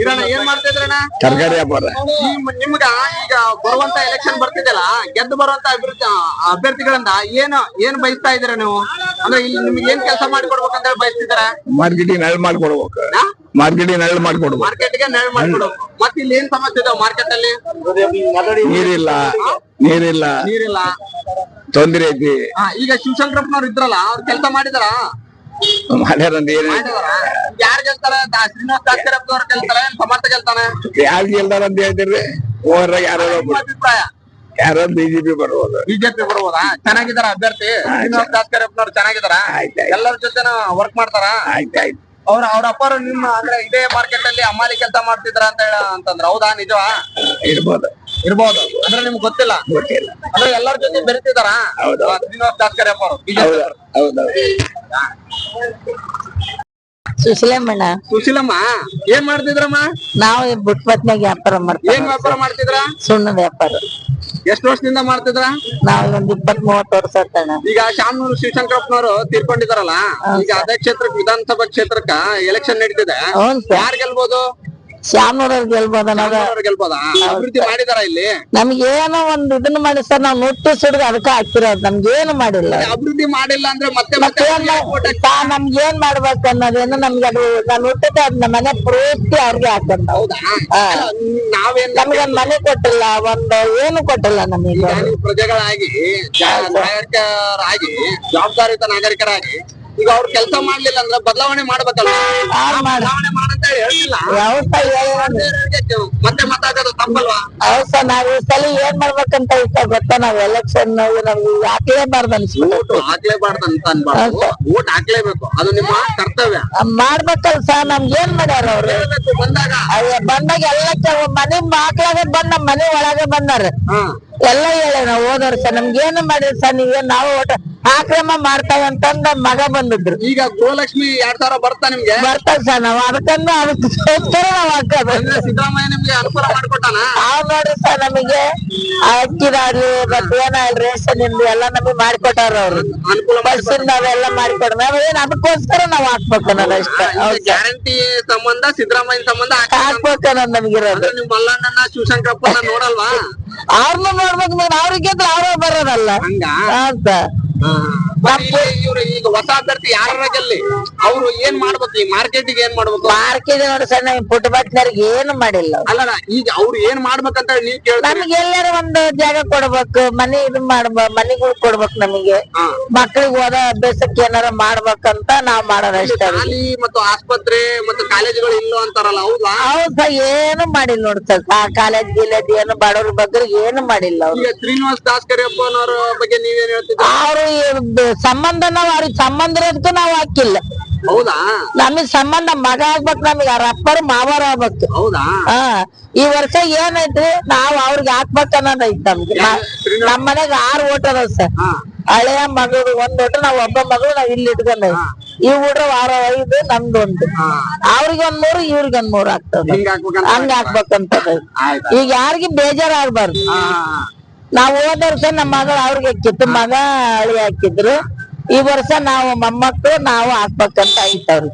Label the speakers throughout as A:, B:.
A: ಇರೋಣ ಏನ್ ಮಾಡ್ತಿದ್ರಣ್ಣ?
B: ತರಕಾರಿ ವ್ಯಾಪಾರ.
A: ನಿಮ್ಗ ಈಗ ಬರುವಂತ ಎಲೆಕ್ಷನ್ ಬರ್ತಿದ್ದಲ್ಲ, ಗೆದ್ದು ಬರುವಂತ ಅಭ್ಯರ್ಥಿಗಳಿಂದ ಏನ್ ಬಯಸ್ತಾ ಇದೀರ ನೀವು? ಅಂದ್ರೆ ಇಲ್ಲಿ ನಿಮ್ಗೆ ಏನ್ ಕೆಲಸ ಮಾಡಿಕೊಡ್ಬೇಕಂತ ಹೇಳಿ ಬಯಸ್ತಿದಾರ?
B: ಮಾರ್ಕೆಟಿಗೆ ನೆರಳು ಮಾಡ್ಕೊಡ್ಬೇಕು. ಮಾರ್ಕೆಟಿಗೆ ನೆರಳು ಮಾಡ್ಕೊಡ್ಬೇಕು.
A: ಮಾರ್ಕೆಟ್ಗೆ ನೆರಳು ಮಾಡ್ಕೊಡ್ಬೇಕು. ಮತ್ತೆ ಇಲ್ಲಿ ಏನ್ ಸಮಸ್ಯೆ ಇದಾವ ಮಾರ್ಕೆಟ್ ಅಲ್ಲಿ? ನೀರಿಲ್ಲ
B: ತೊಂದ್ರೆ ಐತಿ.
A: ಈಗ ಶಿವಶಂಕರಪ್ಪನವ್ರು ಇದ್ರಲ್ಲ, ಅವ್ರು ಕೆಲಸ ಮಾಡಿದಾರ? ಯಾರು ಗೆಲ್ತಾರ? ಶ್ರೀನಿವಾಸ್ ದಾಸ್ಕರಪ್ಪನವ್ರು ಗೆಲ್ತಾರ, ಸಮರ್ಥ ಗೆಲ್ತಾನೆ?
B: ಯಾರು ಗೆಲ್ತಾರ ಅಂತ ಹೇಳ್ತಿರ್ರಿ?
A: ಅಭಿಪ್ರಾಯ
B: ಯಾರೋ ಬಿಜೆಪಿ ಬರ್ಬೋದು.
A: ಬಿಜೆಪಿ ಬರ್ಬೋದಾ? ಚೆನ್ನಾಗಿದಾರ ಅಭ್ಯರ್ಥಿ? ಶ್ರೀನಿವಾಸ್ ದಾಸ್ಕರಪ್ಪನವ್ರು ಚೆನ್ನಾಗಿದಾರ? ಎಲ್ಲರ ಜೊತೆ ವರ್ಕ್ ಮಾಡ್ತಾರ? ಅವ್ರ ಅಪ್ಪರು ನಿಮ್ಮ ಅಂದ್ರೆ ಇದೇ ಮಾರ್ಕೆಟ್ ಅಲ್ಲಿ ಅಮ್ಮಾಲಿ ಕೆಲಸ ಮಾಡ್ತಿದ್ರ ಅಂತ ಅಂತಂದ್ರ ಹೌದಾ? ನಿಜವಾ? ಇರ್ಬೋದು. ಅಂದ್ರೆ ನಿಮ್ಗೆ ಗೊತ್ತಿಲ್ಲ? ಅಂದ್ರೆ ಎಲ್ಲರ ಜೊತೆ ಬೆರೆತಿದಾರ ಶ್ರೀನಿವಾಸ್ ದಾಸ್ಕರಪ್ಪ ಅವರು? ಸುಶೀಲಮ್ಮ ಏನ್ ಮಾಡ್ತಿದ್ರಮ್ಮ?
C: ನಾವು ಬುಟ್ಪತ್ನಾಗ ವ್ಯಾಪಾರ ಮಾಡ್ತೀವಿ.
A: ಏನ್ ವ್ಯಾಪಾರ ಮಾಡ್ತಿದ್ರ?
C: ಸುಣ್ಣದ ವ್ಯಾಪಾರ.
A: ಎಷ್ಟು ವರ್ಷದಿಂದ ಮಾಡ್ತಿದ್ರ?
C: ನಾವ್ ಒಂದ್ 20-30 ವರ್ಷ ಆತಣ್ಣ.
A: ಈಗ ಶಾಮನೂರು ಶಿವಶಂಕರಪ್ಪನವರು ತೀರ್ಕೊಂಡಿದಾರಲ್ಲ, ಈಗ ಅದೇ ಕ್ಷೇತ್ರಕ್ಕೆ ವಿಧಾನಸಭಾ ಕ್ಷೇತ್ರಕ್ಕ ಎಲೆಕ್ಷನ್ ನಡೀತಿದೆ, ಯಾರು ಗೆಲ್ಬಹುದು?
C: ಶ್ಯಾಮನೂರವ್ರು ಗೆಲ್ಬೋದ?
A: ಗೆಲ್ಬೋದಾ? ಅಭಿವೃದ್ಧಿ ಮಾಡಿದಾರ ಇಲ್ಲಿ?
C: ನಮ್ಗೆ ಏನೋ ಒಂದ್ ಇದನ್ನ ಮಾಡಿ ಸರ್, ನಾವ್ ನುಟ್ಟು ಸಿಡಿದು ಅದಕ್ಕ ಹಾಕಿರೋದು. ನಮ್ಗೇನು ಮಾಡಿಲ್ಲ.
A: ಅಭಿವೃದ್ಧಿ ಮಾಡಿಲ್ಲ ಅಂದ್ರೆ ಮತ್ತೆ
C: ನಮ್ಗೆ ಏನ್ ಮಾಡ್ಬೇಕು ಅನ್ನೋದೇನು ನಮ್ಗೆ ಅದು ನಾನು ಹುಟ್ಟದ ಮನೆ ಪೂರ್ತಿ ಅವ್ರಿಗೆ ಹಾಕಂತ.
A: ಹೌದಾ?
C: ನಮ್ಗೊಂದ್ ಮನೆ ಕೊಟ್ಟಿಲ್ಲ, ಒಂದು ಏನು ಕೊಟ್ಟಿಲ್ಲ ನಮಗೆ.
A: ಪ್ರಜೆಗಳಾಗಿ ನಾಗರಿಕರಾಗಿ ಜವಾಬ್ದಾರಿಯುತ ನಾಗರಿಕರಾಗಿ ಈಗ ಅವ್ರು ಕೆಲಸ ಮಾಡ್ಲಿಲ್ಲ ಅಂದ್ರೆ ಬದಲಾವಣೆ ಮಾಡ್ಬೇಕಲ್ಲ? ಬದಲಾವಣೆ ಮಾಡಂತ ಹೇಳ್ತಿಲ್ಲ, ಮತ್ತೆ ಮಾತಾಡೋದು ತಪ್ಪಲ್ವಾ?
C: ಹೌದ್ ಸರ್, ನಾವ್ ಈ ಸಲ ಏನ್ ಮಾಡ್ಬೇಕಂತ ಇಷ್ಟ ಗೊತ್ತಾ? ನಾವ್ ಎಲೆಕ್ಷನ್ ನಮ್ಗೆ ಹಾಕ್ಲೇಬಾರ್ದು ಅನ್ಸ್ಬಿಟ್ಟು.
A: ಹಾಕ್ಲೇಬಾರ್ದಂತ ಅನ್ಬಾರ್ದು, ಓಟ್ ಹಾಕ್ಲೇಬೇಕು, ಅದು ನಿಮ್ಮ ಕರ್ತವ್ಯ.
C: ಮಾಡ್ಬೇಕಲ್ಲ ಸರ್. ನಮ್ಗೆ ಏನ್ ಮಾಡ್ಯಾರ ಅವ್ರು? ಬಂದಾಗ ಎಲ್ಲ ಮನೆ ಹಾಕ್ಲಾಗ ಬಂದ್ ನಮ್ ಮನೆ ಒಳಗೆ ಬಂದಾರ ಎಲ್ಲ ಹೇಳ. ನಾವ್ ಹೋದ ವರ್ಷ ನಮ್ಗೇನು ಮಾಡಿರಿ ಸರ್, ನೀವೇನ್ ನಾವು ಓಟ ಆಕ್ರಮ ಮಾಡ್ತಾವ ಅಂತಂದ ಮಗ ಬಂದಿದ್ರು.
A: ಈಗ ಗೃಹಲಕ್ಷ್ಮಿ 2000 ಬರ್ತಾ ನಿಮ್ಗೆ?
C: ಬರ್ತಾವ ಸರ್. ನಾವ್ ಅದಕ್ಕಂದ ಅದಕ್ಕೋಸ್ಕರ ನಾವ್ ಹಾಕೋದು.
A: ಸಿದ್ದರಾಮಯ್ಯ ನಿಮ್ಗೆ ಅನುಕೂಲ ಮಾಡ್ಕೊಟ್ಟಾನ?
C: ನೋಡ್ರಿ ಸರ್, ನಮಗೆ ಅಕ್ಕಿದಾಗ್ಲಿ ಮತ್ತೆ ಏನಾಗ್ಲಿ ರೇಷನ್ ಇಂದ ಎಲ್ಲ ನಮಗೆ ಮಾಡಿಕೊಟ್ಟಾರ ಅವ್ರು. ಬಸ್ಸಿಂದ ಅವೆಲ್ಲ ಮಾಡಿಕೊಡ. ನಾವ್ ಏನ್ ಅದಕ್ಕೋಸ್ಕರ ನಾವ್ ಹಾಕ್ಬೇಕು ಅನ್ನೋದು ಅಷ್ಟೇ.
A: ಗ್ಯಾರಂಟಿ ಸಂಬಂಧ ಸಿದ್ದರಾಮಯ್ಯ ಸಂಬಂಧ
C: ಹಾಕ್ಬೇಕು ಅನ್ನೋದು ನಮ್ಗಿರೋದು.
A: ನಿಮ್ ಮಲ್ಲಣ್ಣನ ಶಿವಶಂಕರಪ್ಪನ ನೋಡಲ್ವಾ?
C: ಅವ್ರನ್ನ ನೋಡ್ಬೇಕು. ಅವ್ರಿಗೆ ಅವ್ರ ಬರೋದಲ್ಲ ಅಂತ.
A: ಇವ್ರು ಈಗ ಹೊಸ ಅಭ್ಯರ್ಥಿ ಯಾರ ಗೆಲ್ಲಿ ಅವ್ರು ಏನ್ ಮಾಡ್ಬೇಕು? ಈ ಮಾರ್ಕೆಟಿಗೆ ಏನ್ ಮಾಡ್ಬೇಕು?
C: ಮಾರ್ಕೆಟ್ ನೋಡಿ ಸರ್, ನಮ್ ಪುಟ್ಟಬಟ್ನವ್ರಿಗೆ ಏನು ಮಾಡಿಲ್ಲ.
A: ಅಲ್ಲ, ಈಗ ಅವ್ರು ಏನ್ ಮಾಡ್ಬೇಕಂತ ನೀವ್ ಕೇಳ?
C: ನಮ್ಗೆ ಎಲ್ಲಾರ ಒಂದು ಜಾಗ ಕೊಡ್ಬೇಕು, ಮನೆ ಇದು ಮನೆಗಳು ಕೊಡ್ಬೇಕು. ನಮಗೆ ಮಕ್ಳಿಗೆ ಓದೋ ಅಭ್ಯಾಸಕ್ಕೆ ಏನಾರ ಮಾಡ್ಬೇಕಂತ ನಾವ್ ಮಾಡೋದ ಅಷ್ಟೇ.
A: ಮತ್ತು ಆಸ್ಪತ್ರೆ ಮತ್ತು ಕಾಲೇಜುಗಳು ಇಲ್ಲೋ ಅಂತಾರಲ್ಲ, ಹೌದಾ?
C: ಹೌದ್ ಸರ್, ಏನು ಮಾಡಿಲ್ಲ ನೋಡಿ ಸರ್. ಕಾಲೇಜ್ ಗಿಲೇಜ್ ಏನು ಬಡವ್ರ ಬಗ್ಗೆ ಏನು ಮಾಡಿಲ್ಲ ಅವ್ರು.
A: ಶ್ರೀನಿವಾಸ್ ದಾಸ್ಕರಪ್ಪನವ್ರ ಬಗ್ಗೆ ನೀವೇನ್ ಹೇಳ್ತಿದ್ರಿ?
C: ಅವ್ರು ಸಂಬಂಧ ಅವ್ರಿಗೆ ಸಂಬಂಧ ಇರೋದಕ್ಕೂ ನಾವ್ ಹಾಕಿಲ್ಲ.
A: ಹೌದಾ?
C: ನಮಗ್ ಸಂಬಂಧ ಮಗ ಆಗ್ಬೇಕು, ನಮಗ್ ಅವ್ರ ಅಪ್ಪರು ಮಾವಾರ ಆಗ್ಬೇಕು.
A: ಹೌದಾ?
C: ಈ ವರ್ಷ ಏನೈತ್ರಿ, ನಾವ್ ಅವ್ರಿಗೆ ಹಾಕ್ಬೇಕ ಅನ್ನೋದ್ ಐತ್ ನಮ್ಗೆ. ನಮ್ ಮನೆಗ್ 6 ಓಟ್ ಅದಾವ ಸರ್. ಹಳೆಯ ಮಗಳು 1 ಓಟ್, ನಾವ್ ಒಬ್ಬ ಮಗಳು ನಾವ್ ಇಲ್ಲಿ ಇಟ್ಕೊಂಡ. ಇವ್ ಹುಡ್ರ 5 ನಮ್ದೊಂದು. ಅವ್ರಿಗೆ 1 3, ಇವ್ರಿಗೆ 1 3 ಆಗ್ತದ. ಹಂಗ ಹಾಕ್ಬೇಕಂತ. ಈಗ ಯಾರಿಗ ಬೇಜಾರ್ ಆಗ್ಬಾರ್ದು. ನಾವ್ ಹೋದ ವರ್ಷ ನಮ್ಮ ಮಗಳು ಅವ್ರಿಗೆ ಹಾಕಿತ್ತು, ಮಗ ಹಳಿ ಹಾಕಿದ್ರು. ಈ ವರ್ಷ ನಾವು ಮೊಮ್ಮಕ್ಕಳು ನಾವು ಹಾಕ್ಬೇಕಂತ ಐತವ್ರಿ.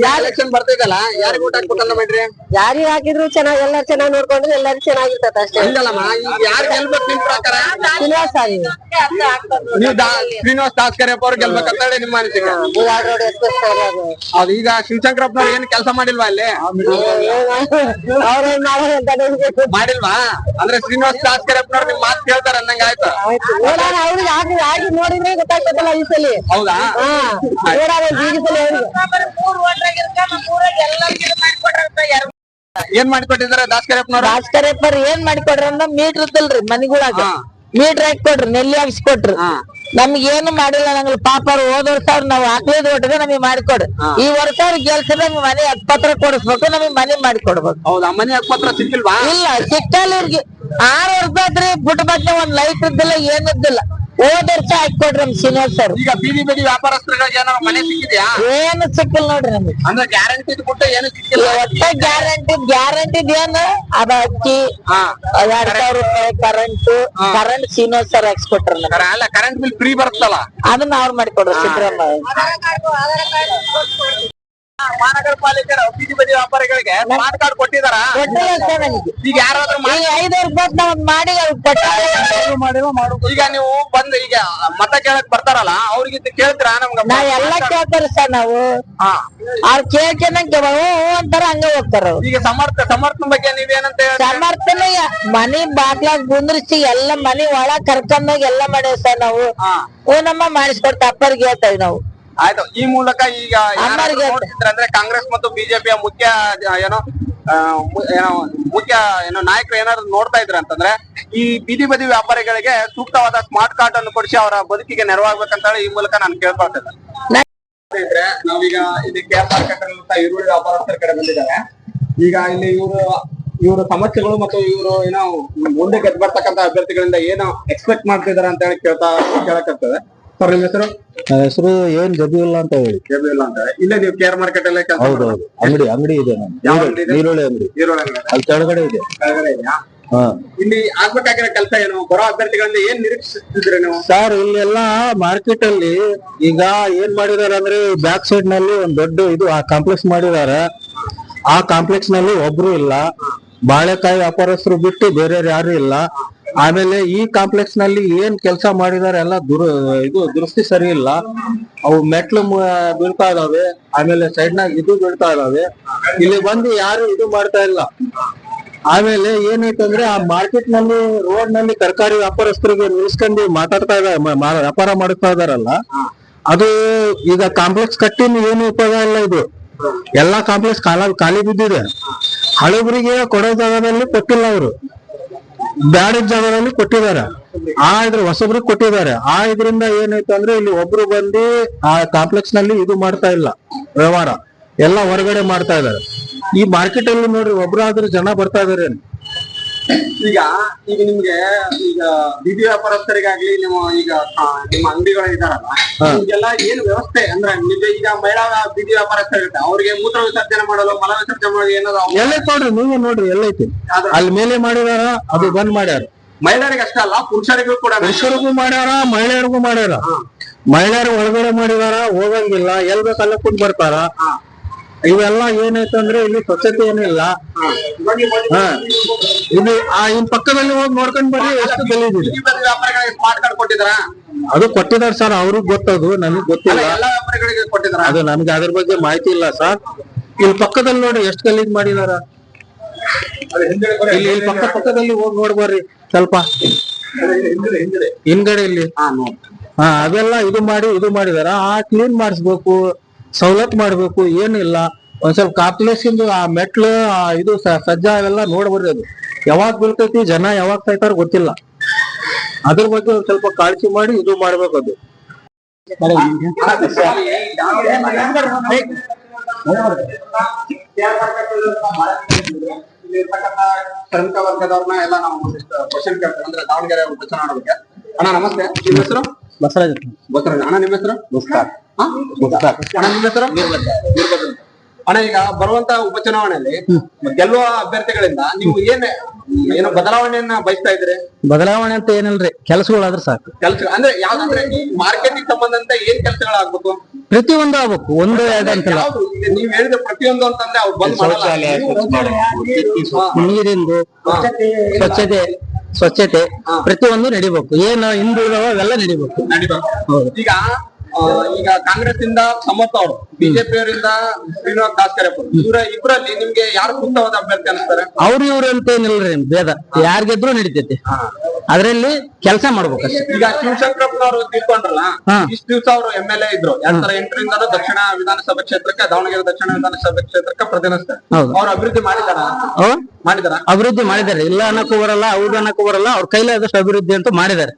A: ಎಲೆಕ್ಷನ್ ಬರ್ತಿದಲ್ಲ, ಯಾರಿಗ ಊಟ ಹಾಕ್ಬೇಕಂತ ಮಾಡ್ರಿ?
C: ಯಾರಿಗ ಹಾಕಿದ್ರು ಚೆನ್ನಾಗಿ, ಎಲ್ಲಾರು ಚೆನ್ನಾಗಿ ನೋಡ್ಕೊಂಡ್ರೆ ಎಲ್ಲಾರು ಚೆನ್ನಾಗಿರ್ತದ ಅಷ್ಟೇ.
A: ಯಾರು ಗೆಲ್ಬೇಕು ನಿಮ್ ಪ್ರಕಾರ? ಶ್ರೀನಿವಾಸ್ ದಾಸ್ಕರಪ್ಪ ಅವ್ರು ಗೆಲ್ಬೇಕಂತ ಹೇಳಿ ನಿಮ್ಮ ಅನಿಸಿಕೆ? ಅದು ಈಗ ಶಿವಶಂಕರಪ್ಪನವ್ರು ಏನ್ ಕೆಲಸ ಮಾಡಿಲ್ವಾ ಅಲ್ಲಿ? ಮಾಡಿಲ್ವಾ? ಅಂದ್ರೆ ಶ್ರೀನಿವಾಸ್ ದಾಸ್ಕರಪ್ಪನವ್ರು ನಿಮ್ ಮಾತು ಕೇಳ್ತಾರ ಅನ್ನಂಗ ಆಯ್ತು.
C: ಅವ್ರಿಗೆ ಹಾಕಿ ನೋಡಿದ್ರೆ ಗೊತ್ತಾಗ್ತದಲ್ಲ ಈ ಸಲ.
A: ಹೌದಾ? ಏನ್ ಮಾಡಿಕೊಟ್ಟಿದಾರೆ ದಾಸ್ಕರಪ್ಪನವ್ರು?
C: ದಾಸ್ಕರಪ್ಪರ್ ಏನ್ ಮಾಡಿಕೊಡ್ರಿ ಅಂದ್ರ ಮೀಟರ್ ಇದ್ದಲ್ರಿ ಮನಿಗೊಳಗ ಮೀಟರ್ ಹಾಕಿ ಕೊಟ್ರಿ, ನೆಲ್ಲಿ ಹಾಕ್ಸ್ಕೊಟ್ರಿ. ನಮ್ಗೆ ಏನು ಮಾಡಿಲ್ಲ. ನಂಗೆ ಪಾಪ ಅವ್ರು ಹೋದ ವರ್ಷ ಅವ್ರು ನಾವ್ ಹಾಕ್ಲಿದ್ ಒಟ್ಟಿಗೆ ನಮಗೆ ಮಾಡಿಕೊಡ್ರಿ. ಈ ವರ್ಷ ಅವ್ರು ಗೆಲ್ಸಿದ್ರೆ ನಮ್ಗೆ ಮನೆ ಹಕ್ಪತ್ರ ಕೊಡಿಸ್ಬೇಕು, ನಮಗ್ ಮನೆ ಮಾಡಿಕೊಡ್ಬೇಕು.
A: ಹೌದಾ? ಮನೆ ಹಕ್ಪತ್ರ ಸಿಕ್ಕಿಲ್ವಾ?
C: ಇಲ್ಲ, ಸಿಕ್ಕಲ್ಲ ಇವ್ರಿಗೆ. 6 ವರ್ಷ ಆದ್ರಿ ಪುಟ್ಟಬಟ್ನೆ ಒಂದ್ ಲೈಟ್ ಇದ್ದಿಲ್ಲ, ಏನಿದ್ದಿಲ್ಲ. ಹೋದ ವರ್ಷ ಹಾಕೊಡ್ರಿ ನಮ್ ಶ್ರೀನಿವಾಸ್ ಸರ್.
A: ಈಗ ಬೀದಿ ಬೀದಿ ವ್ಯಾಪಾರಸ್ಥರಿಗೆ ಏನಾರ ಮನೆ ಸಿಕ್ಕಿದ್ಯಾ?
C: ಏನು ಸಿಕ್ಕಿಲ್ಲ ನೋಡ್ರಿ ನಮ್ಗೆ.
A: ಅಂದ್ರೆ ಗ್ಯಾರಂಟಿ ಕೊಟ್ಟು ಏನು ಸಿಕ್ಕಿಲ್ಲ?
C: ಒಟ್ಟ ಗ್ಯಾರಂಟಿ ಏನು ಅದ ಅಕ್ಕಿ 2000 ರೂಪಾಯಿ ಕರೆಂಟ್ ಶ್ರೀನಿವಾಸ್ ಸರ್ ಹಾಕ್ಸ್ಕೊಟ್ರ.
A: ಅಲ್ಲ, ಕರೆಂಟ್ ಬಿಲ್ ಫ್ರೀ ಬರುತ್ತಲ್ಲ,
C: ಅದನ್ನ ಅವ್ರು ಮಾಡಿಕೊಡ್ರಿ ಸಿದ್ದರಾಮಯ್ಯ.
A: ಮಹಾನಗರ ಪಾಲಿಕೆ ಬೀದಿ ಬದಿ ವ್ಯಾಪಾರಿಗಳಿಗೆ ಸ್ಮಾರ್ಟ್ ಕಾರ್ಡ್ ಕೊಟ್ಟಿದಾರ?
C: ಕೊಟ್ಟಿಲ್ಲ ಸರ್ ನನಗೆ.
A: ಈಗ ಯಾರಾದ್ರೂ
C: ಈಗ 5 ವರ್ಷ ನಾವ್ ಮಾಡಿ
A: ಈಗ ನೀವು ಬಂದು ಈಗ ಮತ ಕೇಳಕ್ ಬರ್ತಾರಲ್ಲ ಅವ್ರಿಗೆ ಕೇಳ್ತೀರಾ? ನಮ್ಗ
C: ನಾವ್ ಎಲ್ಲಾ ಕೇಳ್ತಾರ ಸರ್ ನಾವು. ಅವ್ರ ಕೇಳ್ಕೊಂಡಂಗೆ ಅಂತಾರ ಹಂಗ ಹೋಗ್ತಾರ ಅವ್ರು.
A: ಈಗ ಸಮರ್ಥನ ಬಗ್ಗೆ ನೀವೇನಂತ ಹೇಳ್ತೀರಾ?
C: ಸಮರ್ಥನೆ ಮನಿ ಬಾಗ್ಲಾಗ ಕುಂದ್ರಿಸಿ ಎಲ್ಲ ಮನಿ ಒಳಗ್ ಕರ್ಕೊಂಡೋಗಿ ಎಲ್ಲ ಮಾಡ್ಯಾವ ಸರ್ ನಾವು. ನಮ್ಮ ಮಾಡಿಸ್ಕೊಡ್ತ ಅಪ್ಪರಿಗೆ ಹೇಳ್ತೇವೆ ನಾವು.
A: ಆಯ್ತು. ಈ ಮೂಲಕ ಈಗ ಅಂದ್ರೆ ಕಾಂಗ್ರೆಸ್ ಮತ್ತು ಬಿಜೆಪಿಯ ಮುಖ್ಯ ನಾಯಕರು ಏನಾದ್ರು ನೋಡ್ತಾ ಇದ್ರ ಅಂತಂದ್ರೆ ಈ ಬೀದಿ ಬದಿ ವ್ಯಾಪಾರಿಗಳಿಗೆ ಸೂಕ್ತವಾದ ಸ್ಮಾರ್ಟ್ ಕಾರ್ಡ್ ಅನ್ನು ಕೊಡಿಸಿ ಅವರ ಬದುಕಿಗೆ ನೆರವಾಗ್ಬೇಕಂತ ಹೇಳಿ ಈ ಮೂಲಕ ನಾನು ಕೇಳ್ಕೊಳ್ತೇನೆ. ನಾವೀಗ ಇಲ್ಲಿ ಕೇರ್ ಮಾರ್ಕೆಟ್ ಅಲ್ಲಿ ಈರುಳ್ಳಿ ವ್ಯಾಪಾರಸ್ಥರ ಕಡೆ ಬಂದಿದ್ದಾರೆ. ಈಗ ಇಲ್ಲಿ ಇವರು ಸಮಸ್ಯೆಗಳು ಮತ್ತು ಇವರು ಏನೋ ಮುಂದೆ ಗೆದ್ದು ಬರ್ತಕ್ಕಂತ ಅಭ್ಯರ್ಥಿಗಳಿಂದ ಏನು ಎಕ್ಸ್ಪೆಕ್ಟ್ ಮಾಡ್ತಿದಾರೆ ಅಂತ ಹೇಳಿ ಕೇಳಕ್ಕಾಗ್ತದೆ. ಸರ್ ನಿಮ್ಮ ಹೆಸರು?
D: ಹೆಸರು ಏನ್ ಗದ್ದು ಇಲ್ಲ ಅಂತ ಹೇಳಿ.
A: ಗದ್ದು ಇಲ್ಲ ಅಂತ ಇಲ್ಲೇ ನೀವು ಕೇರ್ ಮಾರ್ಕೆಟ್ ಅಲ್ಲೇ ಕೆಲಸ?
D: ಹೌದೌದು. ಅಂಗಡಿ ಇದೆ ನೀರುಳ್ಳಿ ಅಂಗಡಿ ಅಲ್ಲಿ ಕೆಳಗಡೆ ಇದೆ.
A: ಕೆಳಗಡೆ ಇದೆಯಾ? ಇಲ್ಲಿ ಆಗ್ಬೇಕಾಗಿರೋ ಕೆಲಸ ಏನು? ಬರೋ ಅಭ್ಯರ್ಥಿಗಳಿಂದ ಏನ್ ನಿರೀಕ್ಷಿಸಿದ್ರೆ ನೀವು?
D: ಸರ್ ಇಲ್ಲೆಲ್ಲ ಮಾರ್ಕೆಟ್ ಅಲ್ಲಿ ಈಗ ಏನ್ ಮಾಡಿದಾರೆ ಅಂದ್ರೆ ಬ್ಯಾಕ್ ಸೈಡ್ ನಲ್ಲಿ ಒಂದ್ ದೊಡ್ಡ ಇದು ಕಾಂಪ್ಲೆಕ್ಸ್ ಮಾಡಿದಾರೆ. ಆ ಕಾಂಪ್ಲೆಕ್ಸ್ ನಲ್ಲಿ ಒಬ್ರು ಇಲ್ಲ. ಬಾಳೆಕಾಯಿ ವ್ಯಾಪಾರಸ್ಥರು ಬಿಟ್ಟು ಬೇರೆ ಯಾರು ಇಲ್ಲ. ಆಮೇಲೆ ಈ ಕಾಂಪ್ಲೆಕ್ಸ್ ನಲ್ಲಿ ಏನ್ ಕೆಲಸ ಮಾಡಿದಾರೆ ಎಲ್ಲ ದುರಸ್ತಿ ಸರಿ ಇಲ್ಲ. ಅವು ಮೆಟ್ಲು ಬೀಳ್ತಾ ಇದಾವೆ. ಆಮೇಲೆ ಸೈಡ್ ನಾಗ ಇದು ಬೀಳ್ತಾ ಇದಾವೆ. ಇಲ್ಲಿ ಬಂದು ಯಾರು ಇದು ಮಾಡ್ತಾ ಇಲ್ಲ. ಆಮೇಲೆ ಏನೈತಂದ್ರೆ ಆ ಮಾರ್ಕೆಟ್ ನಲ್ಲಿ ರೋಡ್ ನಲ್ಲಿ ತರಕಾರಿ ವ್ಯಾಪಾರಸ್ಥರಿಗೆ ನಿಲ್ಸ್ಕೊಂಡು ಮಾತಾಡ್ತಾ ಇದಾರೆ, ವ್ಯಾಪಾರ ಮಾಡ್ತಾ ಇದಾರಲ್ಲ. ಅದು ಈಗ ಕಾಂಪ್ಲೆಕ್ಸ್ ಕಟ್ಟಿ ಏನು ಉಪಯೋಗ ಇಲ್ಲ. ಇದು ಎಲ್ಲಾ ಕಾಂಪ್ಲೆಕ್ಸ್ ಖಾಲಿ ಬಿದ್ದಿದೆ. ಹಳಬರಿಗೆ ಕೊಡೋ ಜಾಗದಲ್ಲಿ ಕೊಟ್ಟಿಲ್ಲ, ಅವರು ಬ್ಯಾಡ ಜಾಗದಲ್ಲಿ ಕೊಟ್ಟಿದ್ದಾರೆ. ಹೊಸಬ್ರಿಗೆ ಕೊಟ್ಟಿದ್ದಾರೆ. ಇದರಿಂದ ಏನಾಯ್ತು ಅಂದ್ರೆ ಇಲ್ಲಿ ಒಬ್ರು ಬಂದು ಆ ಕಾಂಪ್ಲೆಕ್ಸ್ ನಲ್ಲಿ ಇದು ಮಾಡ್ತಾ ಇಲ್ಲ, ವ್ಯವಹಾರ ಎಲ್ಲ ಹೊರಗಡೆ ಮಾಡ್ತಾ ಇದಾರೆ. ಈ ಮಾರ್ಕೆಟ್ ಅಲ್ಲಿ ನೋಡ್ರಿ ಒಬ್ರಾದ್ರೂ ಜನ ಬರ್ತಾ ಇದಾರೆ.
A: ಈಗ ನಿಮ್ಗೆ ಈಗ ಬೀದಿ ವ್ಯಾಪಾರಸ್ಥರಿಗಾಗ್ಲಿ ನಿಮ್ಮ ಅಂಗಡಿಗಳು ಇದಾರಲ್ಲ, ನಿಮ್ಗೆಲ್ಲ ಏನು ವ್ಯವಸ್ಥೆ ಅಂದ್ರೆ ಈಗ ಮಹಿಳಾ ಬೀದಿ ವ್ಯಾಪಾರಸ್ಥರಿರುತ್ತೆ ಅವ್ರಿಗೆ ಮೂತ್ರ ವಿಸರ್ಜನೆ ಮಾಡಲು ಮಲ ವಿಸರ್ಜನೆ ಮಾಡಲು ಏನಾದ್ರು
D: ಎಲ್ಲ ನೋಡ್ರಿ, ನೀವೇ ನೋಡ್ರಿ ಎಲ್ಲೈತಿ ಅಲ್ಲಿ ಮೇಲೆ ಮಾಡಿದಾರ, ಅದು ಬಂದ್ ಮಾಡ್ಯಾರ.
A: ಮಹಿಳೆಯರಿಗೆ ಅಷ್ಟೇ ಅಲ್ಲ ಪುರುಷರಿಗೂ ಕೂಡ,
D: ಪುರುಷರಿಗೂ ಮಾಡ್ಯಾರ ಮಹಿಳೆಯರಿಗೂ ಮಾಡ್ಯಾರ. ಮಹಿಳೆಯರು ಒಳಗಡೆ ಮಾಡಿದಾರ, ಹೋಗಂಗಿಲ್ಲ, ಎಲ್ ಬೇಕಲ್ಲ ಕುಂದ್ ಬರ್ತಾರ. ಇವೆಲ್ಲ ಏನಾಯ್ತಂದ್ರೆ ಇಲ್ಲಿ ಸ್ವಚ್ಛತೆ ಏನಿಲ್ಲ. ಇಲ್ಲಿ ಇನ್ ಪಕ್ಕದಲ್ಲಿ ಹೋಗಿ ನೋಡ್ಕೊಂಡ್ ಬರ್ರಿ ಎಷ್ಟು ಗಲೀಜಿದೆ.
A: Smart card ಕೊಟ್ಟಿದಾರ?
D: ಅದು ಕೊಟ್ಟಿದಾರ ಸರ್, ಅವ್ರಿಗೆ ಗೊತ್ತದು, ನಮಗ್ ಗೊತ್ತಿಲ್ಲ.
A: ಎಲ್ಲಾ ವ್ಯಾಪಾರಿಗಳಿಗೆ ಕೊಟ್ಟಿದಾರ?
D: ಅದು ನಮ್ಗೆ ಅದ್ರ ಬಗ್ಗೆ ಮಾಹಿತಿ ಇಲ್ಲ ಸರ್. ಇಲ್ಲಿ ಪಕ್ಕದಲ್ಲಿ ನೋಡ್ರಿ ಎಷ್ಟು ಗಲೀಜ್ ಮಾಡಿದಾರ. ಇಲ್ಲಿ ಪಕ್ಕದಲ್ಲಿ ಹೋಗಿ ನೋಡ್ಬರ್ರಿ ಸ್ವಲ್ಪ ಹಿಂದ್ಗಡೆ ಇಲ್ಲಿ. ಅದೆಲ್ಲ ಇದು ಮಾಡಿದಾರ. ಕ್ಲೀನ್ ಮಾಡಿಸ್ಬೇಕು, ಸವಲತ್ತು ಮಾಡ್ಬೇಕು. ಏನಿಲ್ಲ, ಒಂದ್ ಸ್ವಲ್ಪ ಕಾಂಪ್ಲೆಕ್ಸ್ ಆ ಮೆಟ್ಲು ಇದು ಸಜ್ಜಾ ಅವೆಲ್ಲ ನೋಡ್ಬರ್ರಿ. ಅದು ಯಾವಾಗ ಬೀಳ್ತೈತಿ, ಜನ ಯಾವಾಗ ಸಾಯ್ತಾರ ಗೊತ್ತಿಲ್ಲ. ಅದ್ರ ಬಗ್ಗೆ ಒಂದ್ ಸ್ವಲ್ಪ ಕಾಳಜಿ ಮಾಡಿ ಇದು ಮಾಡ್ಬೇಕು. ಅದು
A: ಶ್ರಮಿಕ ವರ್ಗದವ್ರನ್ನ ಎಲ್ಲ ನಾವು ಕ್ವಶನ್ ಕೇಳ್ತಾರೆ. ಅಂದ್ರೆ ದಾವಣಗೆರೆ ಉಪಚುನಾವಣೆ ಬಗ್ಗೆ. ಅಣ್ಣ ನಮಸ್ತೆ, ನಿಮ್ಮ ಹೆಸರು?
D: ಬಸವರಾಜ್.
A: ಅಣ್ಣ ನಿಮ್ಮ ಹೆಸರು? ಅಣ್ಣ ನಿಮ್ಮ ಹೆಸರು? ಅಣ್ಣ ಈಗ ಬರುವಂತ ಉಪಚುನಾವಣೆಯಲ್ಲಿ ಗೆಲ್ಲುವ ಅಭ್ಯರ್ಥಿಗಳಿಂದ ನೀವು ಏನು ಬದಲಾವಣೆಯನ್ನ ಬಯಸ್ತಾ ಇದ್ರಿ?
D: ಬದಲಾವಣೆ ಅಂತ ಏನಿಲ್ರಿ, ಕೆಲಸಗಳಾದ್ರೆ ಸಾಕು.
A: ಕೆಲಸ ಅಂದ್ರೆ ಯಾವ್ದಂದ್ರೆ ಮಾರ್ಕೆಟಿಂಗ್ ಸಂಬಂಧಂತ ಏನ್ ಕೆಲಸಗಳಾಗ್ಬೇಕು?
D: ಪ್ರತಿಯೊಂದು ಆಗ್ಬೇಕು, ಒಂದು ಎರಡು ಅಂತಲ್ಲ.
A: ನೀವ್ ಹೇಳಿದ ಪ್ರತಿಯೊಂದು ಅಂತಂದ್ರೆ ಅವ್ರು ಬಂದ್
D: ನೀರಿಂದು ಸ್ವಚ್ಛತೆ ಪ್ರತಿಯೊಂದು ನಡಿಬೇಕು. ಏನು ಹಿಂದುಳಿದವ ಅವೆಲ್ಲ ನಡಿಬೇಕು.
A: ಈಗ ಕಾಂಗ್ರೆಸ್ ಇಂದ ಸಮರ್ಥ ಅವರು, ಬಿಜೆಪಿ ಅವರಿಂದ ಶ್ರೀನಿವಾಸ್ ದಾಸ್ಕರಪ್ಪ, ಇಬ್ಬರಲ್ಲಿ ನಿಮ್ಗೆ ಯಾರು ಸೂಕ್ತವಾದ ಅಭ್ಯರ್ಥಿ ಅನಿಸ್ತಾರೆ?
D: ಅವ್ರು ಇವ್ರು ಅಂತ ಏನಿಲ್ರಿ, ಭೇದ ಯಾರ್ ಗೆದ್ರು ನಡಿತೈತಿ. ಅದ್ರಲ್ಲಿ ಕೆಲಸ ಮಾಡ್ಬೇಕಷ್ಟೇ.
A: ಈಗ ಶಿವಶಂಕರಪ್ಪನವರು ತೀರ್ಕೊಂಡ್ರಲ್ಲ, ಇಷ್ಟು ದಿವಸ ಅವರು MLA ಇದ್ರು. 2008ರಿಂದ ದಕ್ಷಿಣ ವಿಧಾನಸಭಾ ಕ್ಷೇತ್ರಕ್ಕೆ, ದಾವಣಗೆರೆ ದಕ್ಷಿಣ ವಿಧಾನಸಭಾ ಕ್ಷೇತ್ರಕ್ಕೆ ಪ್ರತಿನಿಧಿಸ್ತಾರೆ. ಅವ್ರು ಅಭಿವೃದ್ಧಿ ಮಾಡಿದಾರ?
D: ಅಭಿವೃದ್ಧಿ ಮಾಡಿದ್ದಾರೆ, ಇಲ್ಲ ಅನ್ನಕ್ಕೂ ಬರಲ್ಲ, ಹೌದು ಅನ್ನಕ್ಕೂ ಬರಲ್ಲ. ಅವ್ರ ಕೈಲಾದಷ್ಟು ಅಭಿವೃದ್ಧಿ ಅಂತೂ ಮಾಡಿದ್ದಾರೆ.